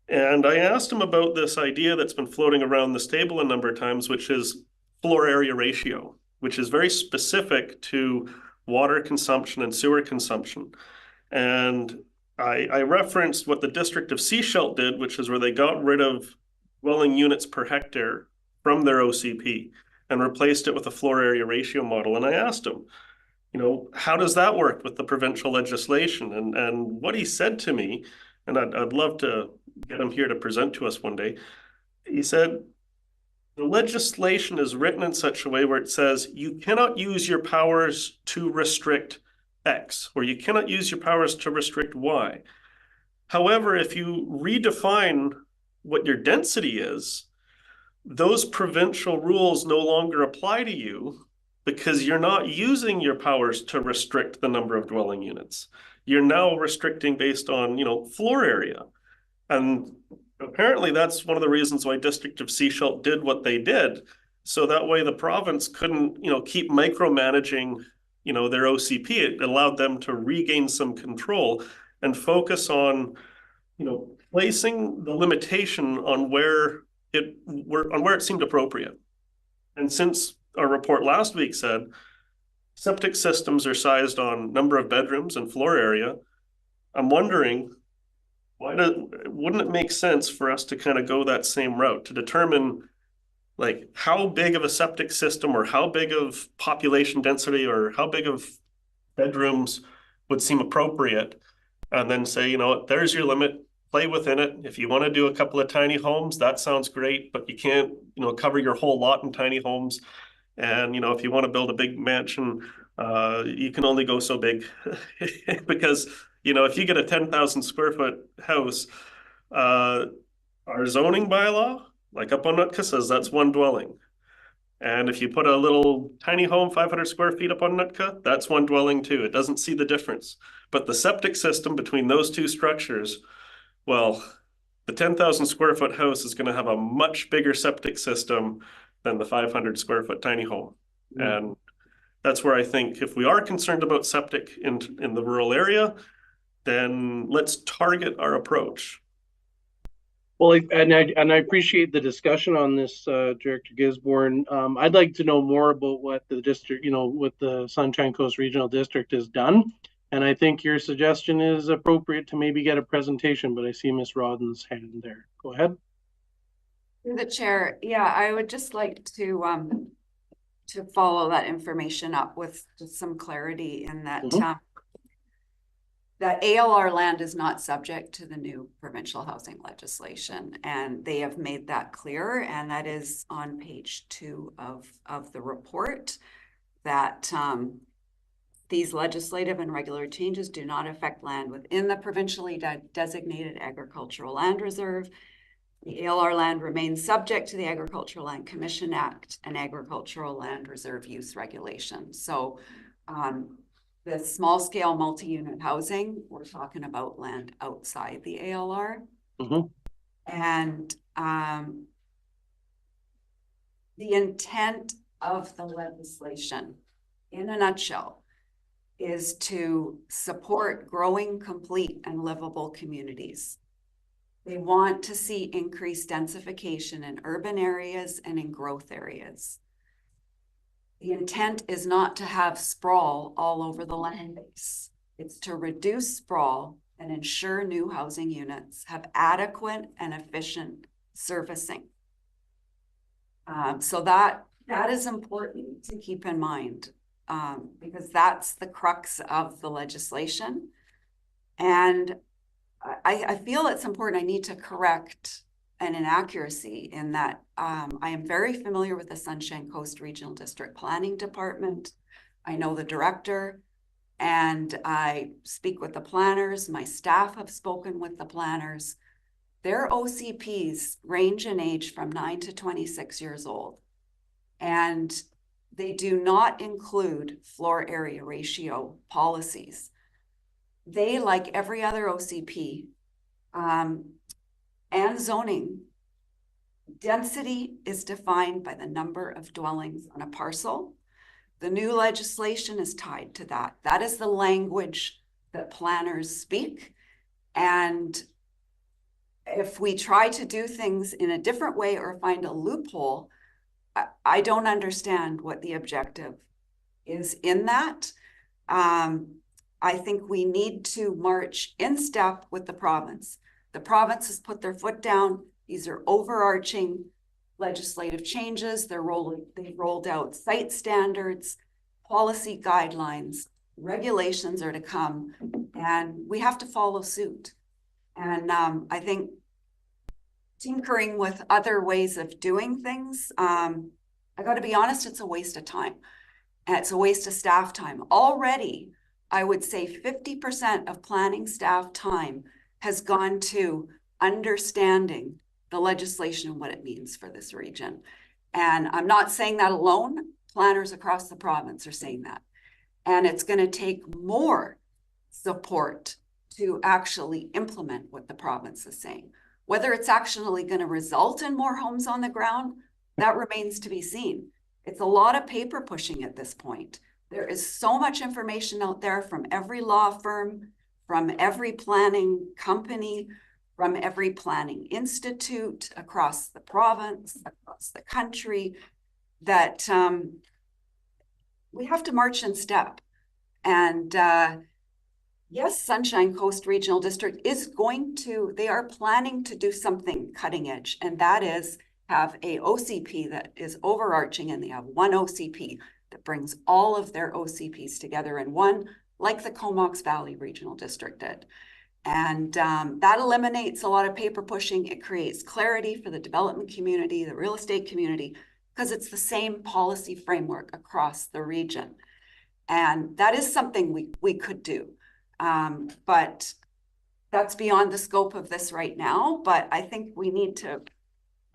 And I asked him about this idea that's been floating around this table a number of times, which is floor area ratio, which is very specific to water consumption and sewer consumption. And I referenced what the District of Sechelt did, which is where they got rid of dwelling units per hectare from their OCP and replaced it with a floor area ratio model. And I asked him, you know, how does that work with the provincial legislation? And what he said to me, and I'd love to get him here to present to us one day, he said, the legislation is written in such a way where it says you cannot use your powers to restrict X, or you cannot use your powers to restrict Y. However, if you redefine what your density is, those provincial rules no longer apply to you because you're not using your powers to restrict the number of dwelling units. you're now restricting based on, floor area. And apparently that's one of the reasons why District of Sechelt did what they did. So that way the province couldn't, keep micromanaging, their OCP. It allowed them to regain some control and focus on, placing the limitation on where it seemed appropriate. And since our report last week said septic systems are sized on number of bedrooms and floor area, I'm wondering, wouldn't it make sense for us to kind of go that same route to determine like how big of a septic system or how big of population density or how big of bedrooms would seem appropriate, and then say, there's your limit, play within it. If you want to do a couple of tiny homes, that sounds great, but you can't, cover your whole lot in tiny homes. And, if you want to build a big mansion, you can only go so big because, if you get a 10,000 square foot house, our zoning bylaw, like up on Nootka, says that's one dwelling. And if you put a little tiny home, 500 square feet up on Nootka, that's one dwelling too. It doesn't see the difference. But the septic system between those two structures, well, the 10,000 square foot house is going to have a much bigger septic system than the 500 square foot tiny home. And that's where I think if we are concerned about septic in the rural area, then let's target our approach. Well, and I appreciate the discussion on this, Director Gisborne. I'd like to know more about what the district, what the Sunshine Coast Regional District has done. And I think your suggestion is appropriate to maybe get a presentation, but I see Ms. Rodden's hand there. Go ahead. Through the chair, yeah, I would just like to follow that information up with just some clarity in that that ALR land is not subject to the new provincial housing legislation, and they have made that clear, and that is on page 2 of the report, that these legislative and regular changes do not affect land within the provincially designated agricultural land reserve. The ALR land remains subject to the Agricultural Land Commission Act and Agricultural Land Reserve Use Regulation. So the small scale multi-unit housing, we're talking about land outside the ALR. And the intent of the legislation, in a nutshell, is to support growing, complete, and livable communities. They want to see increased densification in urban areas and in growth areas. The intent is not to have sprawl all over the land base. It's to reduce sprawl and ensure new housing units have adequate and efficient servicing. So that is important to keep in mind, because that's the crux of the legislation. And I feel it's important. I need to correct an inaccuracy in that I am very familiar with the Sunshine Coast Regional District Planning Department. I know the director, and I speak with the planners. My staff have spoken with the planners. Their OCPs range in age from 9 to 26 years old, and they do not include floor area ratio policies. They, like every other OCP and zoning, density is defined by the number of dwellings on a parcel. The new legislation is tied to that. That is the language that planners speak. And if we try to do things in a different way or find a loophole, I don't understand what the objective is in that. I think we need to march in step with the province. The province has put their foot down. These are overarching legislative changes. They've rolled out site standards, policy guidelines, regulations are to come, and we have to follow suit. And I think tinkering with other ways of doing things, I got to be honest, it's a waste of time. And it's a waste of staff time. Already, I would say 50% of planning staff time has gone to understanding the legislation and what it means for this region. And I'm not saying that alone. Planners across the province are saying that. And it's going to take more support to actually implement what the province is saying. Whether it's actually going to result in more homes on the ground, that remains to be seen. It's a lot of paper pushing at this point. There is so much information out there from every law firm, from every planning company, from every planning institute across the province, across the country, that we have to march in step. And yes, Sunshine Coast Regional District is they are planning to do something cutting edge, and that is have a OCP that is overarching, and they have one OCP that brings all of their OCPs together in one, like the Comox Valley Regional District did. And that eliminates a lot of paper pushing. It creates clarity for the development community, the real estate community, because it's the same policy framework across the region. And that is something we could do. But that's beyond the scope of this right now. But I think we need to,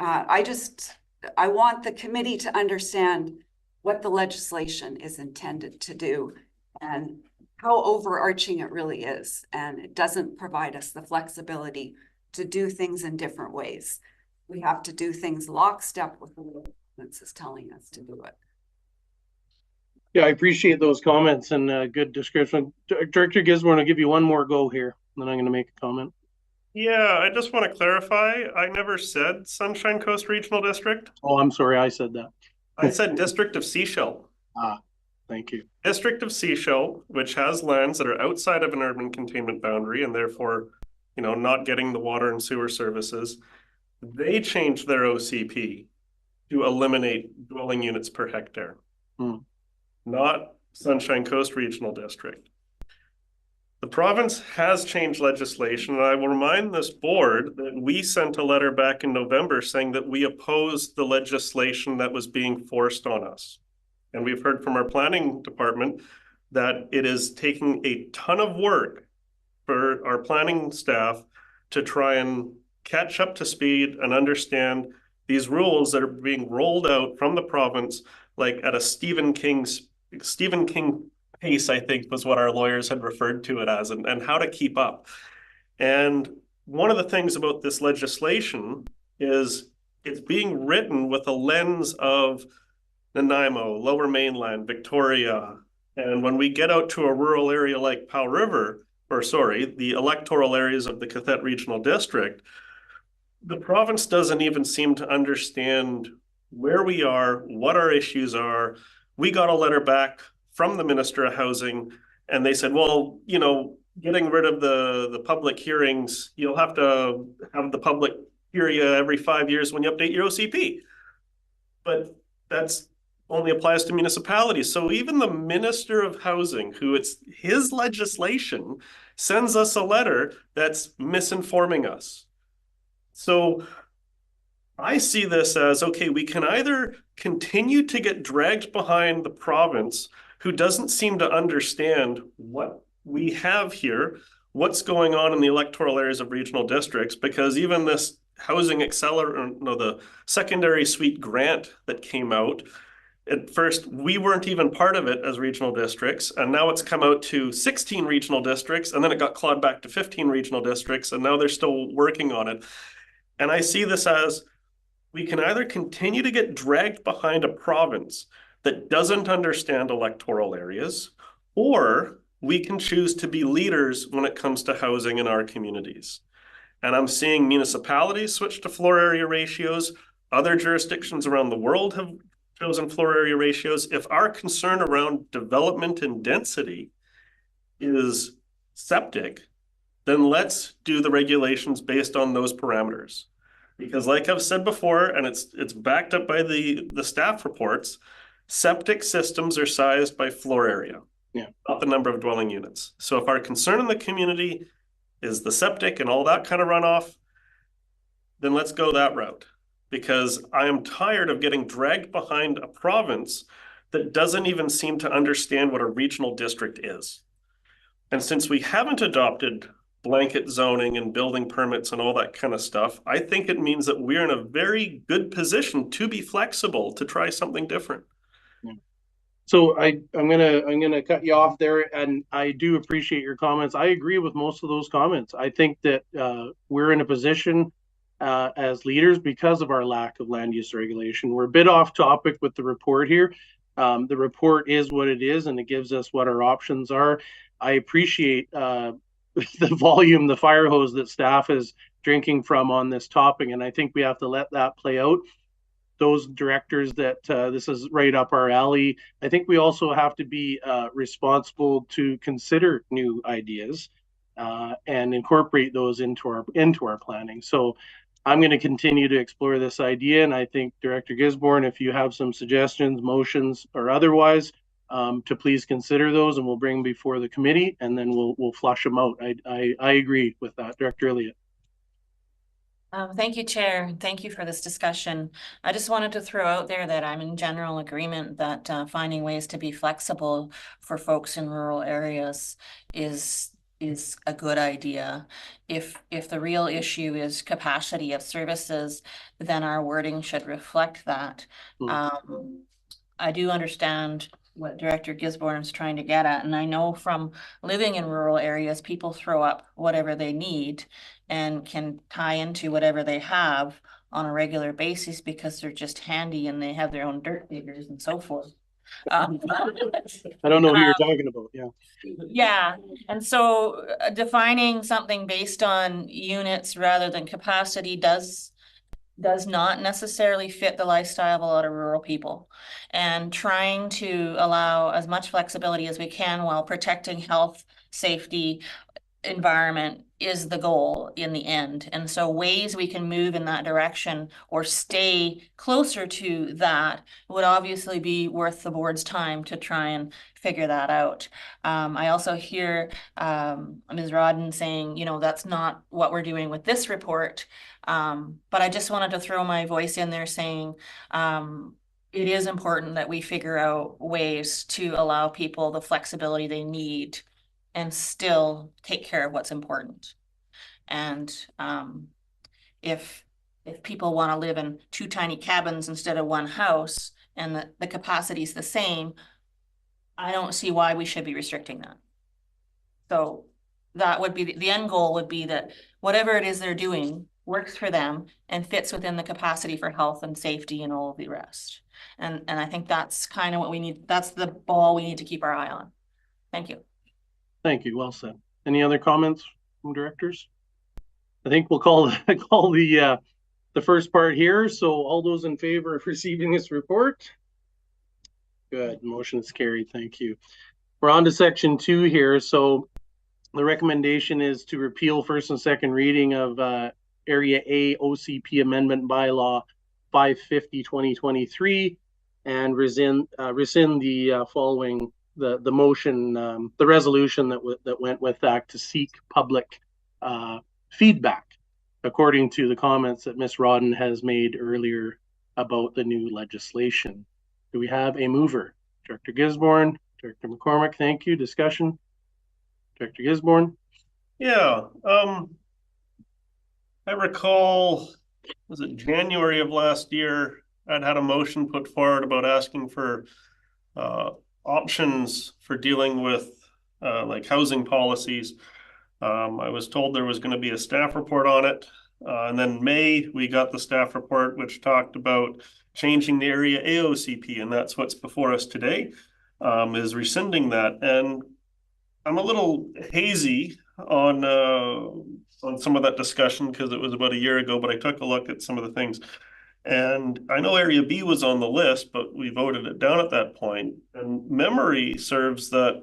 I want the committee to understand what the legislation is intended to do and how overarching it really is. And it doesn't provide us the flexibility to do things in different ways. We have to do things lockstep with the way the province is telling us to do it. Yeah, I appreciate those comments and good description. Director Gisborne, I'll give you one more go here, and then I'm going to make a comment. Yeah, I just want to clarify. I never said Sunshine Coast Regional District. Oh, I'm sorry, I said that. I said District of Seashell. Thank you. District of Seashell, which has lands that are outside of an urban containment boundary and therefore, you know, not getting the water and sewer services. They changed their OCP to eliminate dwelling units per hectare. Not Sunshine Coast Regional District. The province has changed legislation, and I will remind this board that we sent a letter back in November saying that we opposed the legislation that was being forced on us. And we've heard from our planning department that it is taking a ton of work for our planning staff to try and catch up to speed and understand these rules that are being rolled out from the province, like at a Stephen King pace, I think was what our lawyers had referred to it as, and how to keep up. And one of the things about this legislation is it's being written with a lens of Nanaimo, Lower Mainland, Victoria. And when we get out to a rural area like Powell River, the electoral areas of the Qathet Regional District, the province doesn't even seem to understand where we are, what our issues are. We got a letter back from the Minister of Housing, and they said, well, you know, getting rid of the public hearings, you'll have to have the public hear you every 5 years when you update your OCP. But that's only applies to municipalities. So even the Minister of Housing, who it's his legislation, sends us a letter that's misinforming us. So I see this as, okay, we can either continue to get dragged behind the province, who doesn't seem to understand what we have here, what's going on in the electoral areas of regional districts, because even this housing accelerator, the secondary suite grant that came out, at first, we weren't even part of it as regional districts, and now it's come out to 16 regional districts, and then it got clawed back to 15 regional districts, and now they're still working on it. And I see this as, we can either continue to get dragged behind a province that doesn't understand electoral areas, or we can choose to be leaders when it comes to housing in our communities. And I'm seeing municipalities switch to floor area ratios. Other jurisdictions around the world have chosen floor area ratios. If our concern around development and density is septic, then let's do the regulations based on those parameters. Because like I've said before, and it's backed up by the staff reports, septic systems are sized by floor area, not the number of dwelling units. So if our concern in the community is the septic and all that kind of runoff, then let's go that route. Because I am tired of getting dragged behind a province that doesn't even seem to understand what a regional district is. And since we haven't adopted blanket zoning and building permits and all that kind of stuff, I think it means that we're in a very good position to be flexible, to try something different. So I'm gonna cut you off there, and I do appreciate your comments. I agree with most of those comments. I think that we're in a position as leaders because of our lack of land use regulation. We're a bit off topic with the report here. The report is what it is, and it gives us what our options are. I appreciate the volume, the fire hose that staff is drinking from on this topic, and I think we have to let that play out. Those directors that this is right up our alley. I think we also have to be responsible to consider new ideas and incorporate those into our planning. So I'm going to continue to explore this idea, and I think Director Gisborne, if you have some suggestions, motions, or otherwise, to please consider those, and we'll bring them before the committee, and then we'll flush them out. I agree with that, Director Elliott. Thank you, Chair. Thank you for this discussion. I just wanted to throw out there that I'm in general agreement that finding ways to be flexible for folks in rural areas is a good idea. If the real issue is capacity of services, then our wording should reflect that. I do understand what Director Gisborne is trying to get at, and I know from living in rural areas, people throw up whatever they need and can tie into whatever they have on a regular basis because they're just handy and they have their own dirt diggers and so forth. I don't know who you're talking about. Yeah. Yeah, and so defining something based on units rather than capacity does not necessarily fit the lifestyle of a lot of rural people. And trying to allow as much flexibility as we can while protecting health, safety, environment is the goal in the end. And so ways we can move in that direction or stay closer to that would obviously be worth the board's time to try and figure that out. I also hear Ms. Rodden saying, you know, that's not what we're doing with this report. But I just wanted to throw my voice in there saying it is important that we figure out ways to allow people the flexibility they need and still take care of what's important. And if people want to live in 2 tiny cabins instead of 1 house and the capacity is the same, I don't see why we should be restricting that. So that would be the end goal would be that whatever it is they're doing works for them and fits within the capacity for health and safety and all of the rest. And I think that's kind of what we need. That's the ball we need to keep our eye on. Thank you. Thank you. Well said. Any other comments from directors? I think we'll call the first part here. So all those in favor of receiving this report? Good. Motion is carried. Thank you. We're on to section 2 here. So the recommendation is to repeal first and second reading of Area A OCP Amendment Bylaw 550/2023 and rescind the following the motion, the resolution that went with that to seek public feedback, according to the comments that Ms. Rodden has made earlier about the new legislation. Do we have a mover? Director Gisborne, Director McCormick, thank you. Discussion? Director Gisborne? Yeah, I recall, was it January of last year, I'd had a motion put forward about asking for options for dealing with like housing policies. I was told there was going to be a staff report on it. And then May, we got the staff report, which talked about changing the area AOCP, and that's what's before us today, is rescinding that. And I'm a little hazy on some of that discussion because it was about a year ago, but I took a look at some of the things. And I know Area B was on the list, but we voted it down at that point. And memory serves that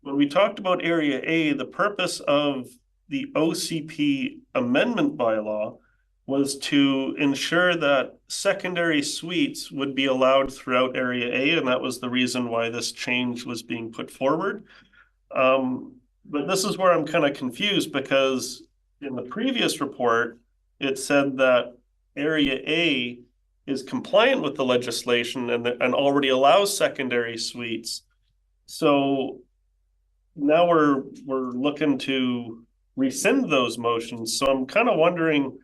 when we talked about Area A, the purpose of the OCP amendment bylaw was to ensure that secondary suites would be allowed throughout Area A, and that was the reason why this change was being put forward. But this is where I'm kind of confused, because in the previous report, it said that Area A is compliant with the legislation and already allows secondary suites. So now we're looking to rescind those motions. So I'm kind of wondering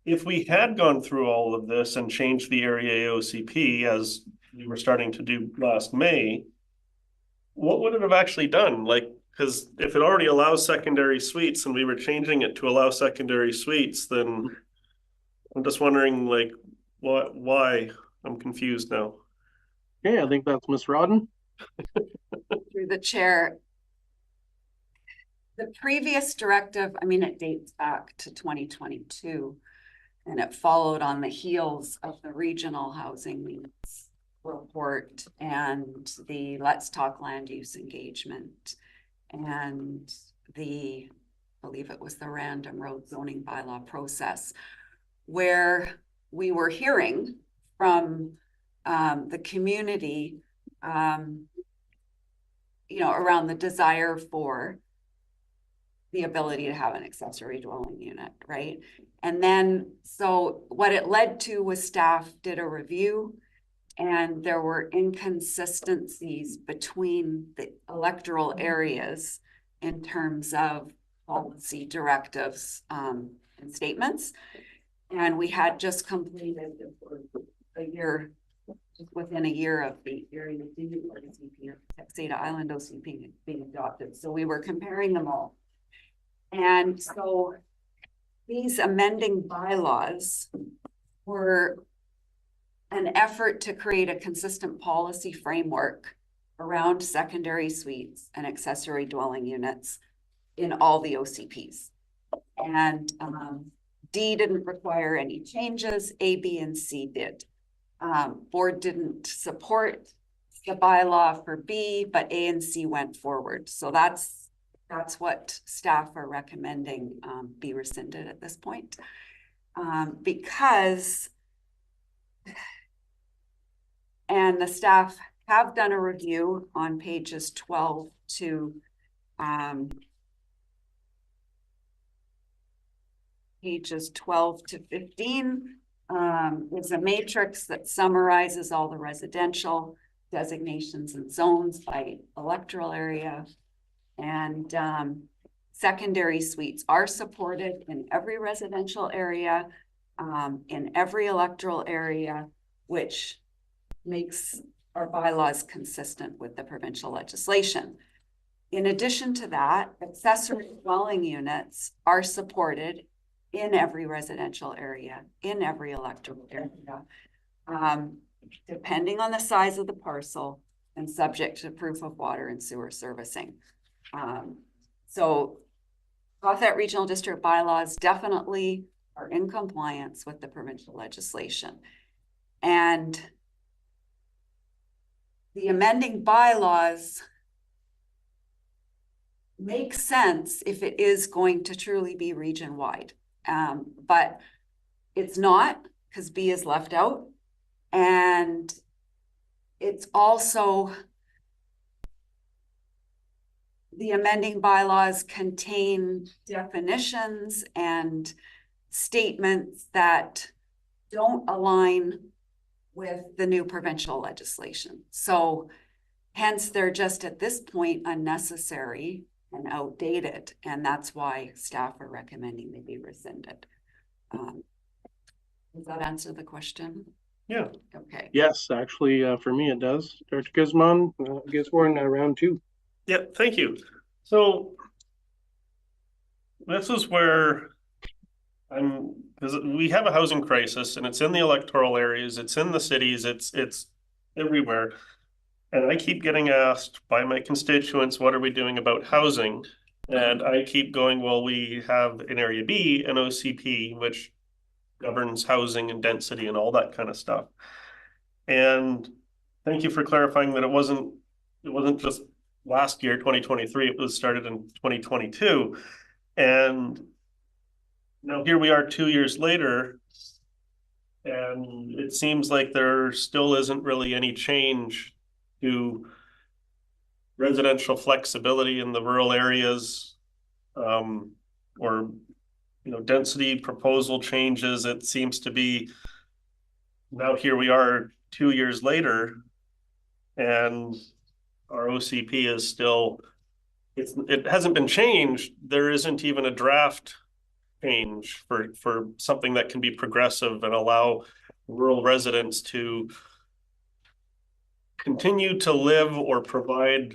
if we had gone through all of this and changed the area AOCP as we were starting to do last May, what would it have actually done? Like, because if it already allows secondary suites and we were changing it to allow secondary suites, then I'm just wondering, like, why? I'm confused now. Okay, I think that's Ms. Rodden. Through the chair. The previous directive, I mean, it dates back to 2022, and it followed on the heels of the regional housing needs report and the Let's Talk Land Use engagement and I believe it was the random road zoning bylaw process, where we were hearing from the community, you know, around the desire for the ability to have an accessory dwelling unit, right? And then, so what it led to was staff did a review, and there were inconsistencies between the electoral areas in terms of policy directives and statements. And we had just completed a year, within a year of the area OCP, Texada Island OCP being adopted. So we were comparing them all. And so these amending bylaws were an effort to create a consistent policy framework around secondary suites and accessory dwelling units in all the OCPs. And D didn't require any changes, A, B, and C did. Board didn't support the bylaw for B, but A and C went forward. So that's what staff are recommending be rescinded at this point. Because, and the staff have done a review on pages 12 to pages 12 to 15. There's a matrix that summarizes all the residential designations and zones by electoral area. And secondary suites are supported in every residential area, in every electoral area, which makes our bylaws consistent with the provincial legislation. In addition to that, accessory dwelling units are supported in every residential area, in every electoral area, depending on the size of the parcel and subject to proof of water and sewer servicing. So qathet regional district bylaws definitely are in compliance with the provincial legislation. And the amending bylaws make sense if it is going to truly be region-wide. But it's not, because B is left out. And it's also, the amending bylaws contain definitions and statements that don't align with the new provincial legislation. So hence they're just at this point unnecessary and outdated. And that's why staff are recommending they be rescinded. Does that answer the question? Yeah. Okay. Yes, actually, for me it does. Dr. Guzman, I guess we're in round two. Yeah, thank you. So this is where because we have a housing crisis, and it's in the electoral areas, it's in the cities, it's everywhere. And I keep getting asked by my constituents, what are we doing about housing? And I keep going, well, we have in Area B an OCP, which governs housing and density and all that kind of stuff. And thank you for clarifying that it wasn't just last year, 2023, it was started in 2022. And now here we are 2 years later, and it seems like there still isn't really any change to residential flexibility in the rural areas, or density proposal changes. It seems to be now here we are 2 years later, and our OCP is still, it hasn't been changed. There isn't even a draft change for something that can be progressive and allow rural residents to continue to live or provide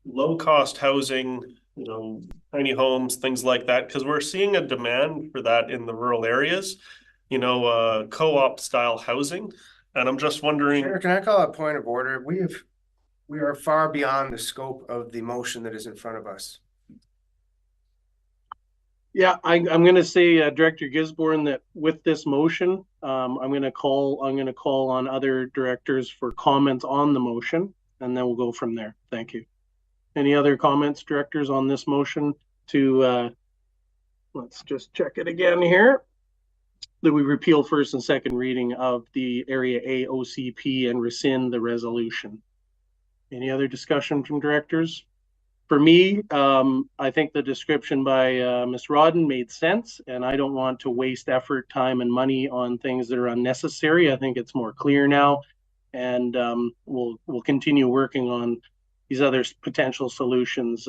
low-cost housing, you know, tiny homes, things like that, because we're seeing a demand for that in the rural areas, you know, co-op style housing. And I'm just wondering. Chair, can I call a point of order? We are far beyond the scope of the motion that is in front of us. Yeah, I'm going to say, Director Gisborne, that with this motion, I'm going to call on other directors for comments on the motion, and then we'll go from there. Thank you. Any other comments, directors, on this motion to, let's just check it again here, that we repeal first and second reading of the Area A OCP and rescind the resolution? Any other discussion from directors? For me, I think the description by Ms. Rodden made sense, and I don't want to waste effort, time, and money on things that are unnecessary. I think it's more clear now, and we'll continue working on these other potential solutions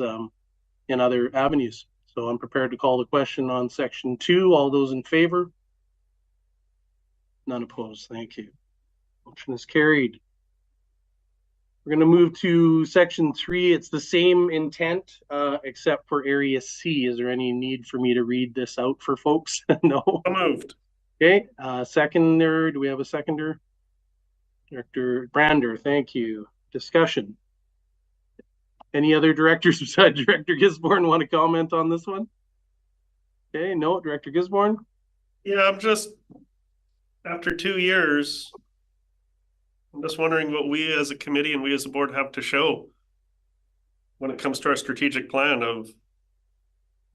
in other avenues. So I'm prepared to call the question on section 2. All those in favor? None opposed. Thank you. Motion is carried. We're going to move to section 3. It's the same intent, except for area C. Is there any need for me to read this out for folks? No. Moved. Okay. Seconder. Do we have a seconder? Director Brander. Thank you. Discussion. Any other directors besides Director Gisborne want to comment on this one? Okay. No. Director Gisborne. Yeah, I'm just, after 2 years, I'm just wondering what we as a committee and we as a board have to show when it comes to our strategic plan of,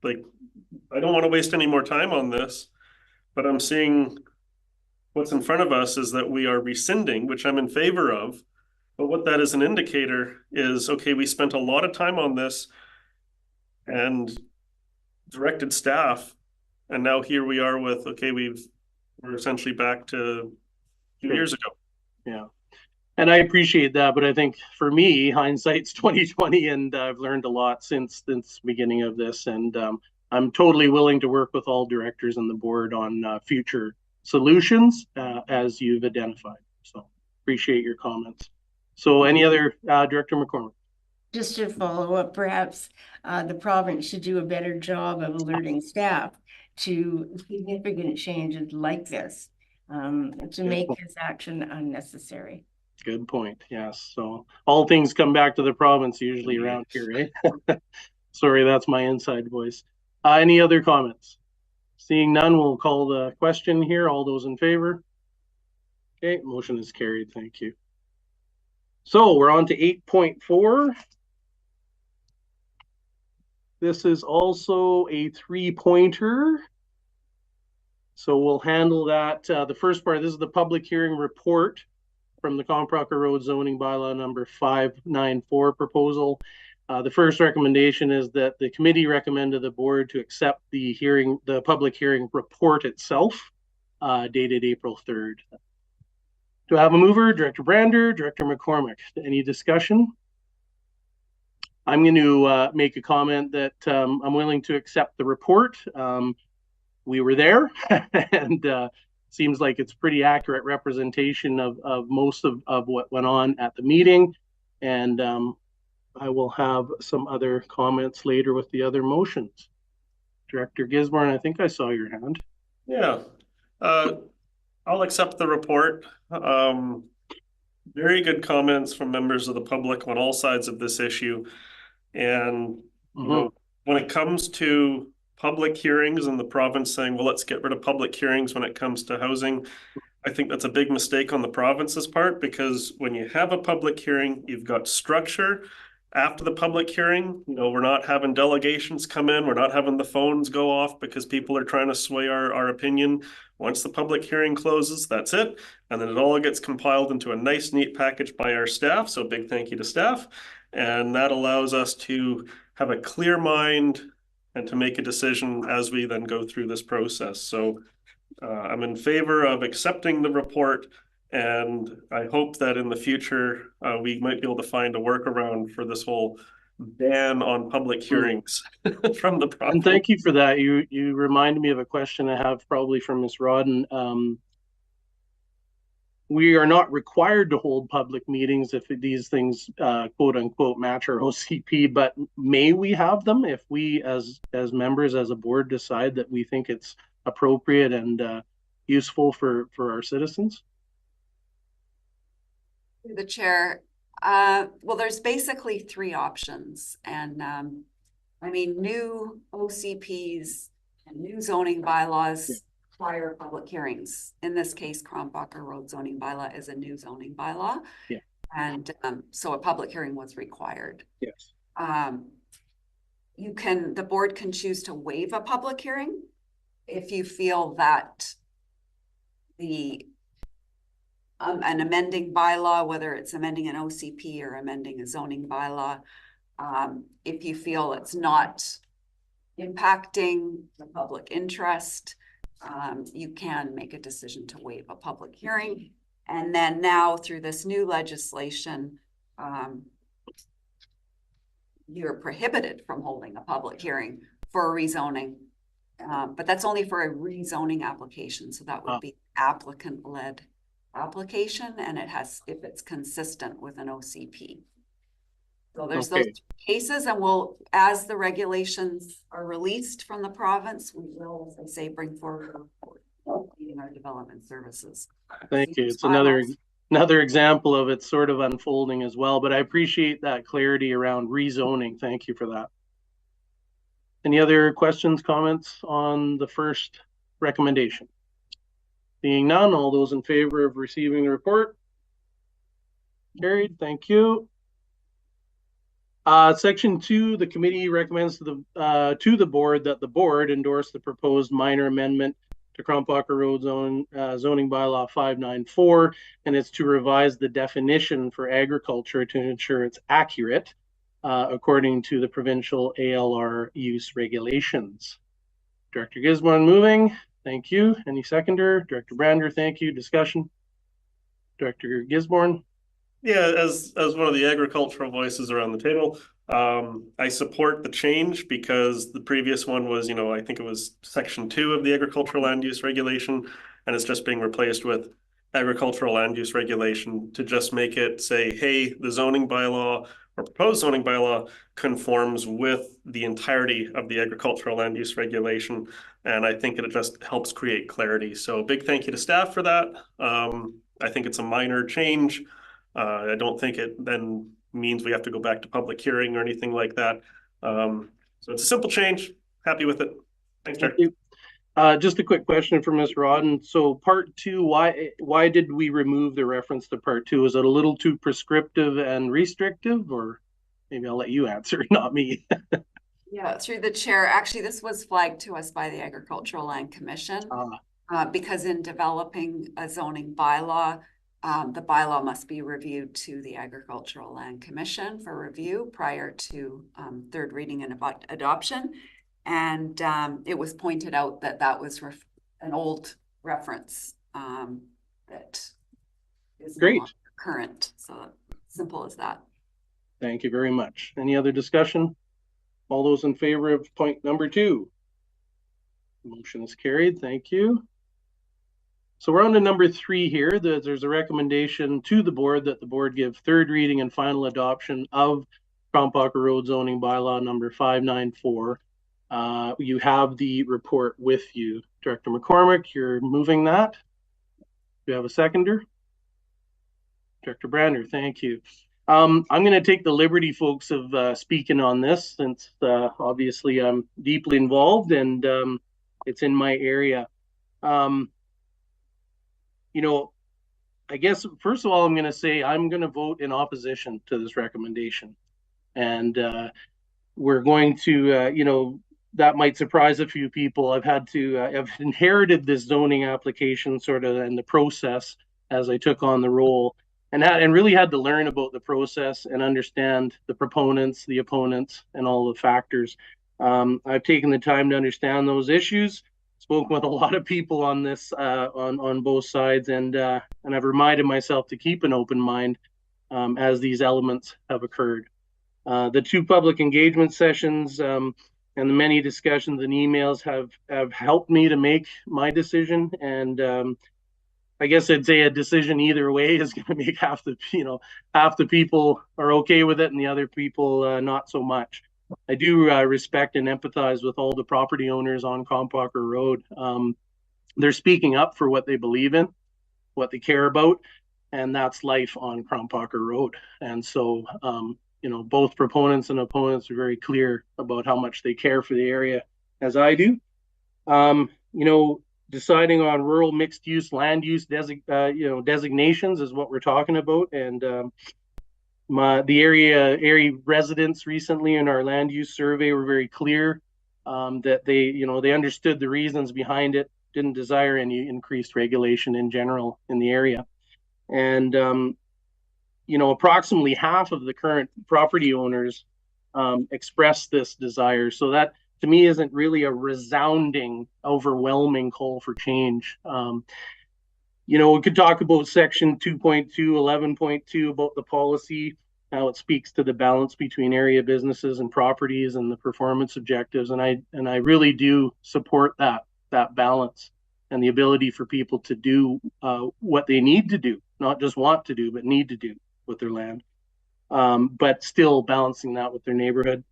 like, I don't want to waste any more time on this, but I'm seeing what's in front of us is that we are rescinding, which I'm in favor of. But what that is an indicator is, okay, we spent a lot of time on this and directed staff, and now here we are with, okay, we're essentially back to 2 years ago. Yeah. And I appreciate that, but I think for me, hindsight's 2020, and I've learned a lot since the beginning of this. And I'm totally willing to work with all directors on the board on future solutions as you've identified. So appreciate your comments. So any other, Director McCormick? Just to follow up, perhaps the province should do a better job of alerting staff to significant changes like this to make this action unnecessary. Good point. Yes. So all things come back to the province usually around here, eh? Sorry, that's my inside voice. Any other comments? Seeing none, we'll call the question here. All those in favor? Okay, motion is carried. Thank you. So we're on to 8.4. This is also a 3-pointer. So we'll handle that. The first part, this is the public hearing report from the Correspondence Road Zoning Bylaw number 594 proposal. The first recommendation is that the committee recommended the board to accept the public hearing report itself, dated April 3rd. Do I have a mover? Director Brander, Director McCormick. Any discussion? I'm going to make a comment that I'm willing to accept the report. We were there, and seems like it's pretty accurate representation of most of what went on at the meeting. And I will have some other comments later with the other motions. Director Gisborne, I think I saw your hand. Yeah, I'll accept the report. Very good comments from members of the public on all sides of this issue. And you know, when it comes to public hearings and the province saying, well, let's get rid of public hearings when it comes to housing, I think that's a big mistake on the province's part, because when you have a public hearing, you've got structure. After the public hearing, you know, we're not having delegations come in, we're not having the phones go off because people are trying to sway our opinion. Once the public hearing closes, that's it. And then it all gets compiled into a nice, neat package by our staff. So big thank you to staff. And that allows us to have a clear mind and to make a decision as we then go through this process. So I'm in favor of accepting the report, and I hope that in the future we might be able to find a workaround for this whole ban on public hearings from the province. And thank you for that. You reminded me of a question I have probably from Ms. Rodden. we are not required to hold public meetings if these things quote unquote match our OCP, but may we have them if we as members, as a board, decide that we think it's appropriate and useful for our citizens? Through the chair, well, there's basically three options, and I mean, new OCPs and new zoning bylaws require public hearings. In this case, Krompocker Road zoning bylaw is a new zoning bylaw. Yeah. And so a public hearing was required. Yes. The board can choose to waive a public hearing if you feel that an amending bylaw, whether it's amending an OCP or amending a zoning bylaw, if you feel it's not impacting the public interest, you can make a decision to waive a public hearing. And then now through this new legislation, you're prohibited from holding a public hearing for a rezoning. But that's only for a rezoning application. So that would be applicant-led application, and it has, if it's consistent with an OCP. So there's those cases, and we'll, as the regulations are released from the province, we will, as I say, bring forward a report leading our development services. Thank you. It's another example of it sort of unfolding as well, but I appreciate that clarity around rezoning. Thank you for that. Any other questions, comments on the first recommendation? Seeing none, all those in favor of receiving the report? Carried. Thank you. Section 2, the committee recommends to the board that the board endorse the proposed minor amendment to Krompocker Road zoning bylaw 594, and it's to revise the definition for agriculture to ensure it's accurate according to the provincial ALR use regulations. Director Gisborne moving. Thank you. Any seconder? Director Brander, thank you. Discussion? Director Gisborne? Yeah, as one of the agricultural voices around the table, I support the change because the previous one was, I think it was section 2 of the agricultural land use regulation, and it's just being replaced with agricultural land use regulation to just make it say, hey, the zoning bylaw or proposed zoning bylaw conforms with the entirety of the agricultural land use regulation. And I think it just helps create clarity. So big thank you to staff for that. I think it's a minor change. I don't think it then means we have to go back to public hearing or anything like that. So it's a simple change. Happy with it. Thanks, Chair. Thank you. Just a quick question for Ms. Rodden. So part 2, why did we remove the reference to part 2? Is it a little too prescriptive and restrictive, or maybe I'll let you answer, not me? Yeah, through the chair. Actually, this was flagged to us by the Agricultural Land Commission because in developing a zoning bylaw, the bylaw must be reviewed to the Agricultural Land Commission for review prior to third reading and adoption. And it was pointed out that that was an old reference that is great, not current. So simple as that. Thank you very much. Any other discussion? All those in favor of point number 2? Motion is carried. Thank you. So we're on to number 3 here. There's a recommendation to the board that the board give third reading and final adoption of Krompocker Road zoning bylaw number 594. You have the report with you. Director McCormick, you're moving that. Do you have a seconder? Director Brander, thank you. I'm going to take the liberty, folks, of speaking on this since obviously I'm deeply involved and it's in my area. I guess, first of all, I'm going to say I'm going to vote in opposition to this recommendation. And we're going to, that might surprise a few people. I've inherited this zoning application sort of in the process as I took on the role and really had to learn about the process and understand the proponents, the opponents, and all the factors. I've taken the time to understand those issues, spoken with a lot of people on this, on both sides, and I've reminded myself to keep an open mind as these elements have occurred. The 2 public engagement sessions and the many discussions and emails have helped me to make my decision, and I guess I'd say a decision either way is going to make half the people are okay with it and the other people not so much. I do respect and empathize with all the property owners on Krompocker Road. They're speaking up for what they believe in, what they care about, and that's life on Krompocker Road. And so, both proponents and opponents are very clear about how much they care for the area, as I do. Deciding on rural mixed use land use designations is what we're talking about. And the area residents recently in our land use survey were very clear that they understood the reasons behind it, didn't desire any increased regulation in general in the area. And approximately half of the current property owners expressed this desire. So that, to me, isn't really a resounding, overwhelming call for change. We could talk about section 2.2, 11.2 about the policy, how it speaks to the balance between area businesses and properties and the performance objectives. And I really do support that balance and the ability for people to do what they need to do, not just want to do, but need to do with their land, but still balancing that with their neighborhood.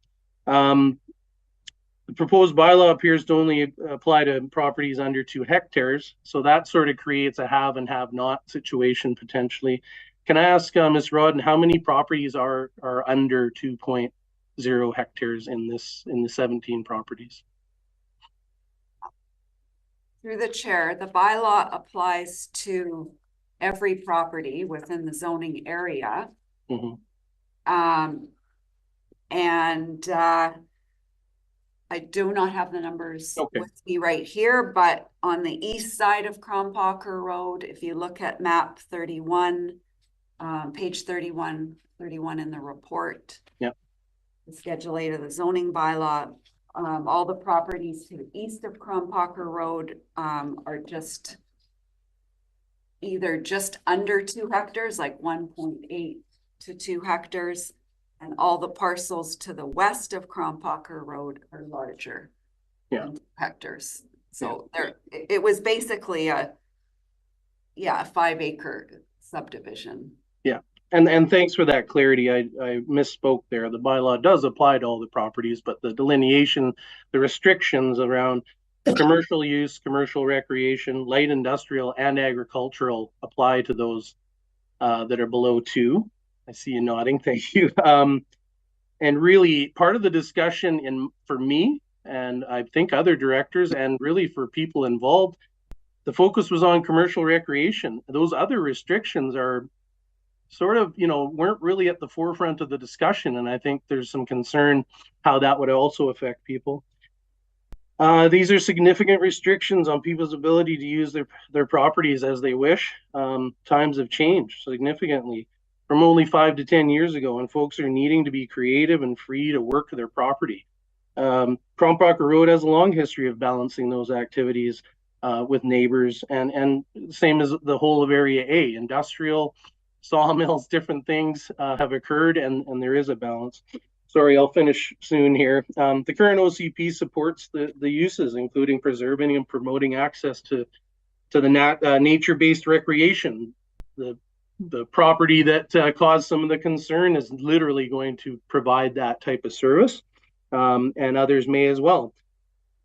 The proposed bylaw appears to only apply to properties under 2 hectares. So that sort of creates a have and have not situation potentially. Can I ask Ms. Rodden, how many properties are under 2.0 hectares in the 17 properties? Through the chair, the bylaw applies to every property within the zoning area. I do not have the numbers with me right here, but on the east side of Krompocker Road, if you look at map 31, page 31 in the report, the Schedule 8 of the zoning bylaw, all the properties to the east of Krompocker Road are either just under 2 hectares, like 1.8 to 2 hectares, and all the parcels to the west of Krompocker Road are larger than 2 hectares. So it was basically a 5-acre subdivision. Yeah, and thanks for that clarity. I misspoke there. The bylaw does apply to all the properties, but the delineation, the restrictions around commercial use, commercial recreation, light industrial, and agricultural apply to those that are below 2. I see you nodding. Thank you. And really, part of the discussion for me, and I think other directors, and really for people involved, the focus was on commercial recreation. Those other restrictions are sort of, weren't really at the forefront of the discussion. And I think there's some concern how that would also affect people. These are significant restrictions on people's ability to use their properties as they wish. Times have changed significantly from only 5 to 10 years ago, and folks are needing to be creative and free to work their property. Krompocker Road has a long history of balancing those activities with neighbors, and same as the whole of Area A. Industrial, sawmills, different things have occurred, and there is a balance. Sorry, I'll finish soon here. The current OCP supports the uses, including preserving and promoting access to the nature-based recreation. The property that caused some of the concern is literally going to provide that type of service, and others may as well.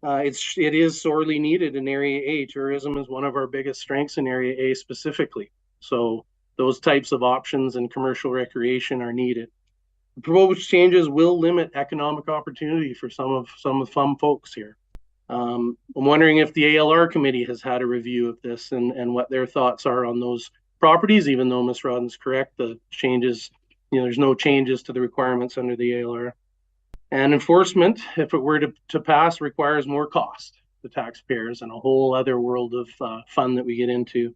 It is sorely needed in Area A. Tourism is one of our biggest strengths in Area A specifically. So those types of options and commercial recreation are needed. The proposed changes will limit economic opportunity for some of FUM folks here. I'm wondering if the ALR committee has had a review of this and what their thoughts are on those properties, even though Ms. Rodden's correct, the changes, there's no changes to the requirements under the ALR. And enforcement, if it were to pass, requires more cost to taxpayers and a whole other world of fun that we get into.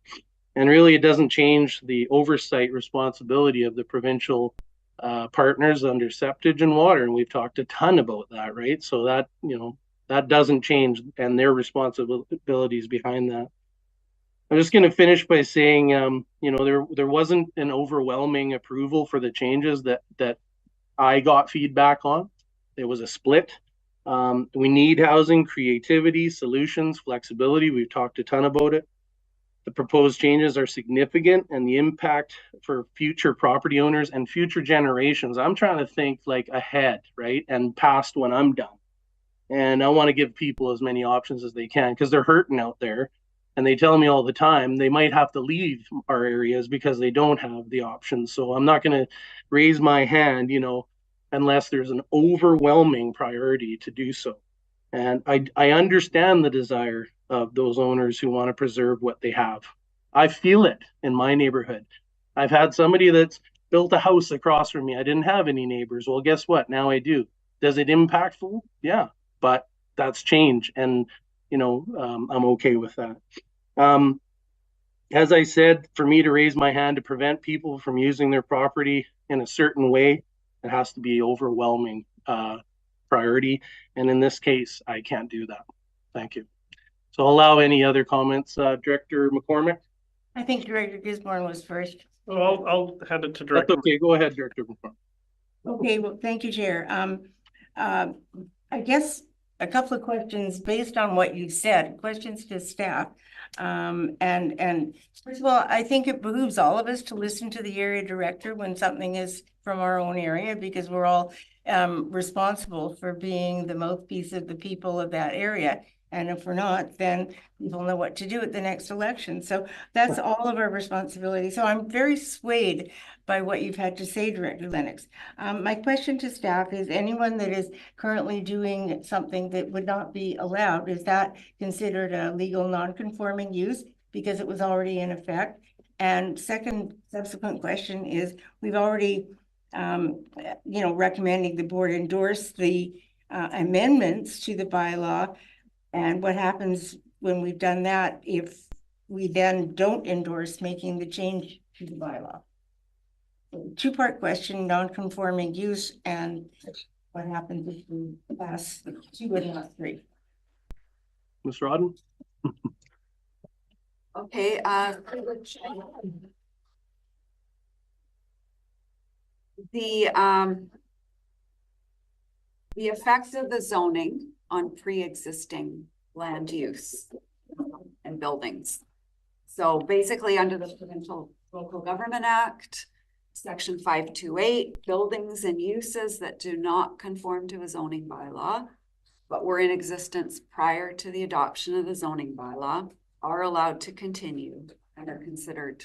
And really, it doesn't change the oversight responsibility of the provincial partners under septage and water. And we've talked a ton about that, right? So that, that doesn't change, and their responsibilities behind that. I'm just going to finish by saying, there wasn't an overwhelming approval for the changes that I got feedback on. It was a split. We need housing, creativity, solutions, flexibility. We've talked a ton about it. The proposed changes are significant and the impact for future property owners and future generations. I'm trying to think like ahead, right? And past when I'm done. And I want to give people as many options as they can because they're hurting out there. And they tell me all the time they might have to leave our areas because they don't have the options. So I'm not going to raise my hand, unless there's an overwhelming priority to do so. And I understand the desire of those owners who want to preserve what they have. I feel it in my neighborhood. I've had somebody that's built a house across from me. I didn't have any neighbors. Well, guess what? Now I do. Does it impactful? Yeah, but that's change. And, I'm okay with that. As I said, for me to raise my hand to prevent people from using their property in a certain way, it has to be overwhelming priority. And in this case, I can't do that. Thank you. So I'll allow any other comments, Director McCormick. I think Director Gisborne was first. Well, I'll hand it to That's Director. okay. Go ahead, Director McCormick. Okay, well, thank you, Chair. I guess a couple of questions based on what you said, questions to staff. And first of all, I think it behooves all of us to listen to the area director when something is from our own area, because we're all responsible for being the mouthpiece of the people of that area. And if we're not, then people know what to do at the next election. So that's all of our responsibility. So I'm very swayed by what you've had to say, Director Lennox. My question to staff is, anyone that is currently doing something that would not be allowed, is that considered a legal non-conforming use because it was already in effect? And subsequent question is, we've already, recommending the board endorse the amendments to the bylaw. And what happens when we've done that if we then don't endorse making the change to the bylaw? Two-part question, non-conforming use, and what happens if we pass 2 and not 3? Ms. Rodden? Okay, the effects of the zoning on pre-existing land use and buildings. So basically, under the Provincial Local Government Act, Section 528, buildings and uses that do not conform to a zoning bylaw, but were in existence prior to the adoption of the zoning bylaw, are allowed to continue and are considered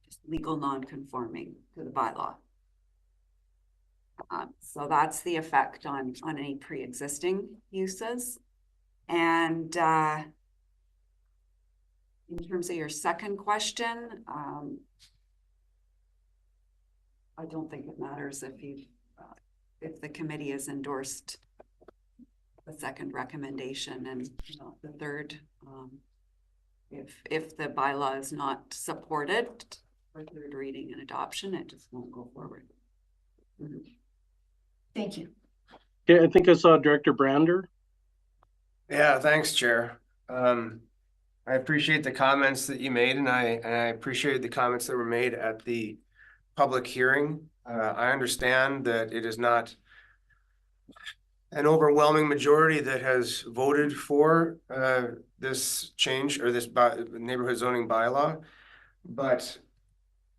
just legal non-conforming to the bylaw. So that's the effect on any pre-existing uses. And in terms of your second question, I don't think it matters if the committee has endorsed the second recommendation and the third. If the bylaw is not supported for third reading and adoption, it just won't go forward. Mm-hmm. Thank you. Okay, I think I saw Director Brander. Yeah, thanks, Chair. I appreciate the comments that you made, and I appreciate the comments that were made at the public hearing. I understand that it is not an overwhelming majority that has voted for this change or this neighborhood zoning bylaw, but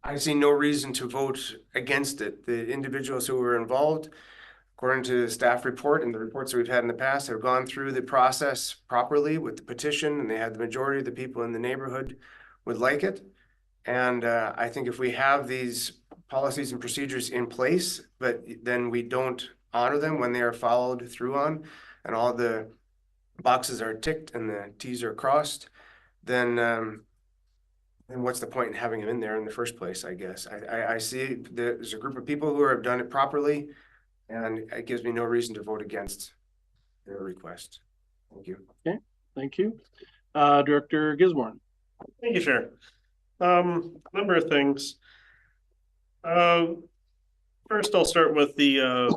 I see no reason to vote against it. The individuals who were involved, according to the staff report and the reports that we've had in the past, have gone through the process properly with the petition, and they had the majority of the people in the neighborhood would like it. And I think if we have these policies and procedures in place, but then we don't honor them when they are followed through on, and all the boxes are ticked and the T's are crossed, then what's the point in having them in there in the first place, I guess. I see there's a group of people who have done it properly, and it gives me no reason to vote against their request. Thank you. Okay, thank you. Director Gisborne. Thank you, Chair. Number of things. First, I'll start with the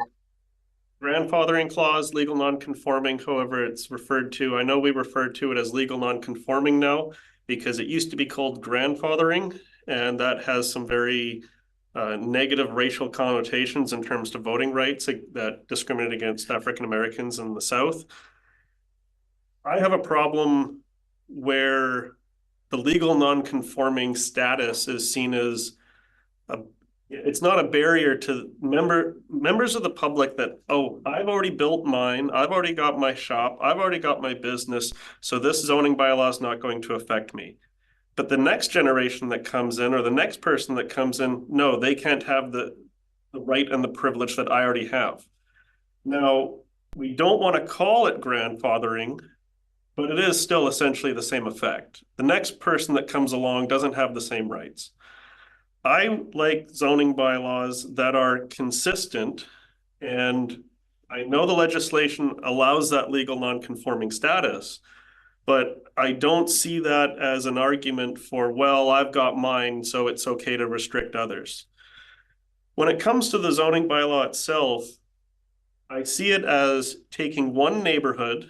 grandfathering clause, legal non-conforming, however it's referred to. I know we refer to it as legal non-conforming now because it used to be called grandfathering, and that has some very negative racial connotations in terms of voting rights that discriminate against African Americans in the South. I have a problem where the legal non-conforming status is seen as it's not a barrier to members of the public that, oh, I've already built mine, I've already got my shop, I've already got my business, so this zoning bylaw is not going to affect me. But the next generation that comes in, or the next person that comes in, no, they can't have the right and the privilege that I already have. Now, we don't want to call it grandfathering, but it is still essentially the same effect. The next person that comes along doesn't have the same rights. I like zoning bylaws that are consistent, and I know the legislation allows that legal non-conforming status, but I don't see that as an argument for, well, I've got mine, so it's okay to restrict others. When it comes to the zoning bylaw itself, I see it as taking one neighborhood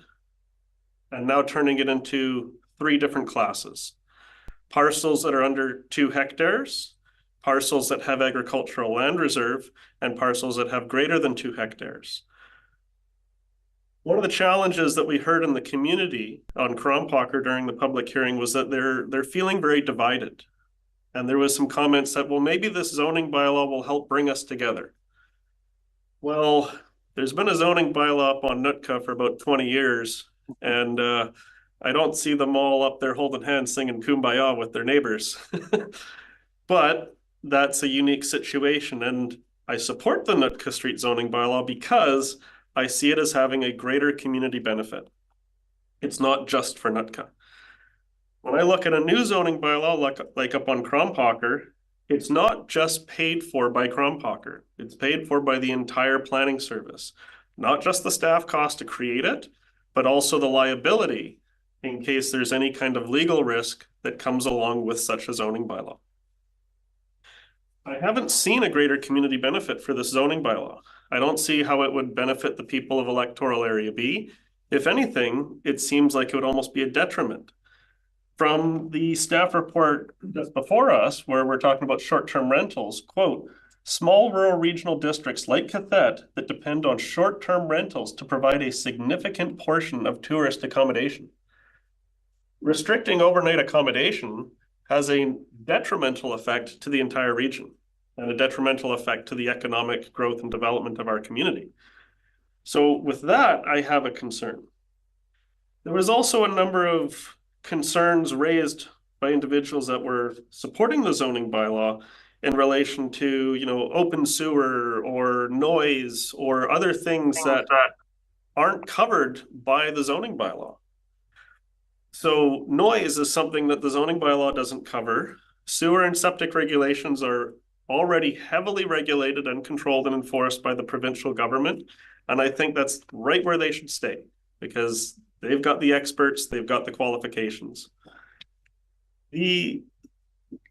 and now turning it into 3 different classes. Parcels that are under 2 hectares, parcels that have agricultural land reserve, and parcels that have greater than 2 hectares. One of the challenges that we heard in the community on Krompocker during the public hearing was that they're feeling very divided. And there was some comments that, well, maybe this zoning bylaw will help bring us together. Well, there's been a zoning bylaw up on Nootka for about 20 years, and I don't see them all up there holding hands singing Kumbaya with their neighbors. But that's a unique situation, and I support the Nootka Street zoning bylaw because I see it as having a greater community benefit. It's not just for Nootka. When I look at a new zoning bylaw, like up on Krompocker, it's not just paid for by Krompocker. It's paid for by the entire planning service. Not just the staff cost to create it, but also the liability in case there's any kind of legal risk that comes along with such a zoning bylaw. I haven't seen a greater community benefit for this zoning bylaw. I don't see how it would benefit the people of Electoral Area B. If anything, it seems like it would almost be a detriment. From the staff report that's before us, where we're talking about short-term rentals, quote, small rural regional districts like qathet that depend on short-term rentals to provide a significant portion of tourist accommodation. Restricting overnight accommodation has a detrimental effect to the entire region and a detrimental effect to the economic growth and development of our community. So with that, I have a concern. There was also a number of concerns raised by individuals that were supporting the zoning bylaw in relation to, open sewer or noise or other things that aren't covered by the zoning bylaw. So noise is something that the zoning bylaw doesn't cover. Sewer and septic regulations are already heavily regulated and controlled and enforced by the provincial government. And I think that's right where they should stay because they've got the experts, they've got the qualifications. The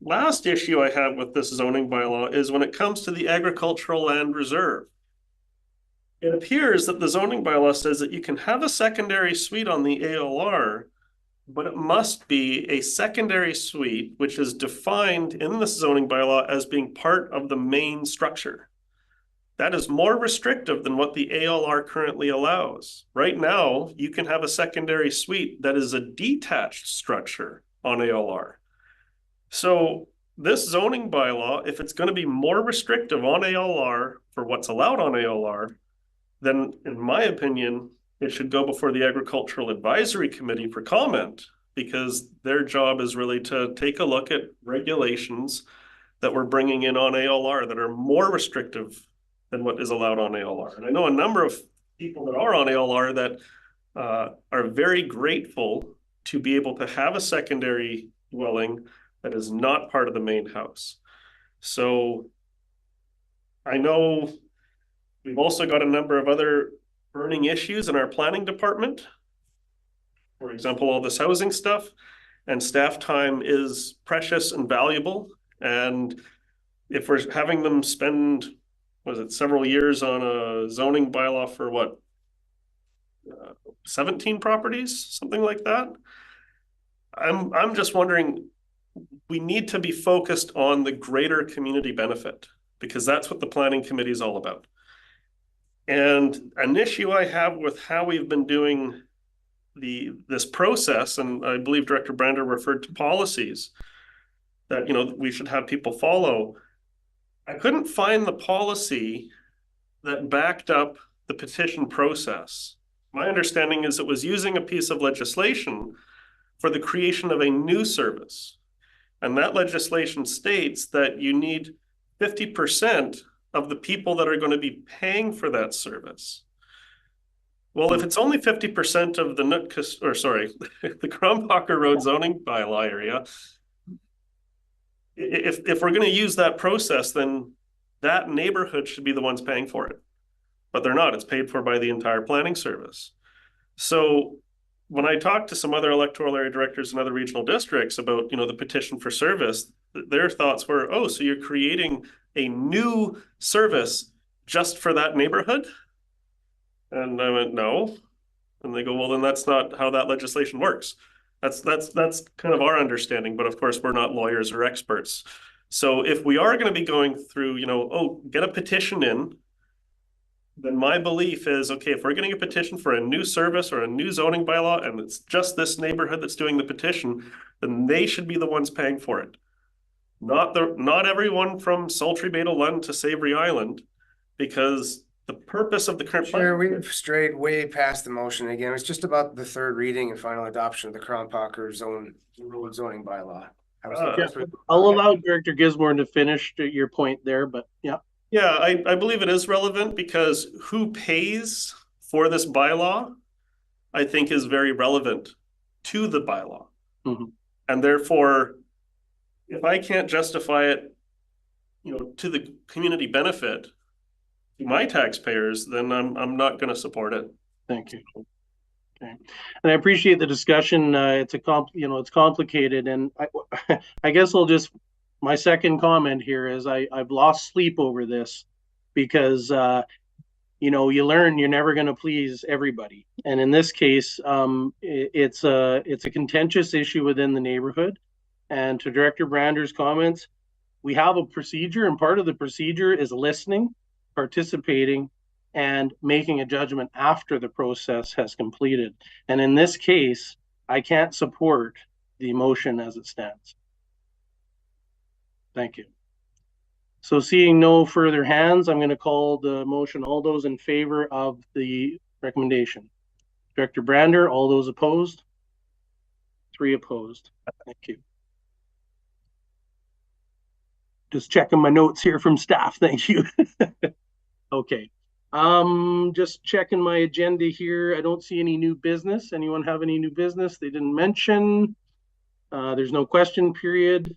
last issue I have with this zoning bylaw is when it comes to the agricultural land reserve. It appears that the zoning bylaw says that you can have a secondary suite on the ALR, but it must be a secondary suite, which is defined in this zoning bylaw as being part of the main structure. That is more restrictive than what the ALR currently allows. Right now, you can have a secondary suite that is a detached structure on ALR. So this zoning bylaw, if it's going to be more restrictive on ALR for what's allowed on ALR, then in my opinion, it should go before the Agricultural Advisory Committee for comment, because their job is really to take a look at regulations that we're bringing in on ALR that are more restrictive than what is allowed on ALR. And I know a number of people that are on ALR that are very grateful to be able to have a secondary dwelling that is not part of the main house. So I know we've also got a number of other burning issues in our planning department. For example, all this housing stuff, and staff time is precious and valuable. And if we're having them spend, several years on a zoning bylaw for 17 properties, something like that. I'm just wondering, we need to be focused on the greater community benefit because that's what the planning committee is all about. And an issue I have with how we've been doing this process, and I believe Director Brander referred to policies that, you know, we should have people follow. I couldn't find the policy that backed up the petition process. My understanding is it was using a piece of legislation for the creation of a new service. And that legislation states that you need 50% of the people that are going to be paying for that service. Well, if it's only 50% of the the Krompocker Road zoning bylaw area, if we're going to use that process, then that neighborhood should be the ones paying for it. But they're not. It's paid for by the entire planning service. So when I talked to some other electoral area directors in other regional districts about, you know, the petition for service, their thoughts were, oh, so you're creating a new service just for that neighborhood? And I went, no. And they go, well, then that's not how that legislation works. That's kind of our understanding, but of course we're not lawyers or experts. So if we are going to be going through, you know, oh, get a petition in, then my belief is, okay, if we're getting a petition for a new service or a new zoning bylaw, and it's just this neighborhood that's doing the petition, then they should be the ones paying for it. Not everyone from Sultry Bay to Lund to Savory Island, because the purpose of the current Sure, we've strayed way past the motion again. It's just about the third reading and final adoption of the Krompocker road zoning bylaw. I'll allow Director Gisborne to finish your point there, but yeah. Yeah, I believe it is relevant because who pays for this bylaw, I think, is very relevant to the bylaw. Mm-hmm. And therefore, if I can't justify it, you know, to the community benefit, to my taxpayers, then I'm not going to support it. Thank you. Okay, and I appreciate the discussion. It's it's complicated, and I guess my second comment here is I've lost sleep over this because you know, you learn you're never going to please everybody, and in this case, it's a contentious issue within the neighborhood. And to Director Brander's comments, we have a procedure, and part of the procedure is listening, participating, and making a judgment after the process has completed. And in this case, I can't support the motion as it stands. Thank you. So seeing no further hands, I'm going to call the motion. All those in favor of the recommendation. Director Brander, all those opposed? 3 opposed. Thank you. Just checking my notes here from staff. Thank you. Okay. Just checking my agenda here. I don't see any new business. Anyone have any new business they didn't mention? There's no question period,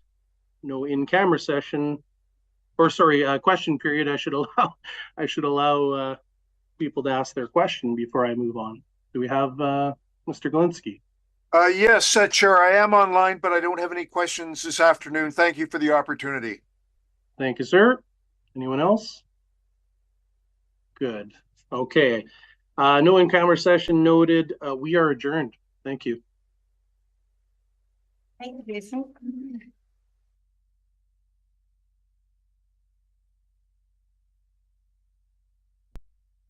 no in-camera session, or sorry, question period. I should allow people to ask their question before I move on. Do we have Mr. Galinsky? Yes, Chair, I am online, but I don't have any questions this afternoon. Thank you for the opportunity. Thank you, sir. Anyone else? Good. Okay. No in-camera session noted. We are adjourned. Thank you. Thank you, Jason.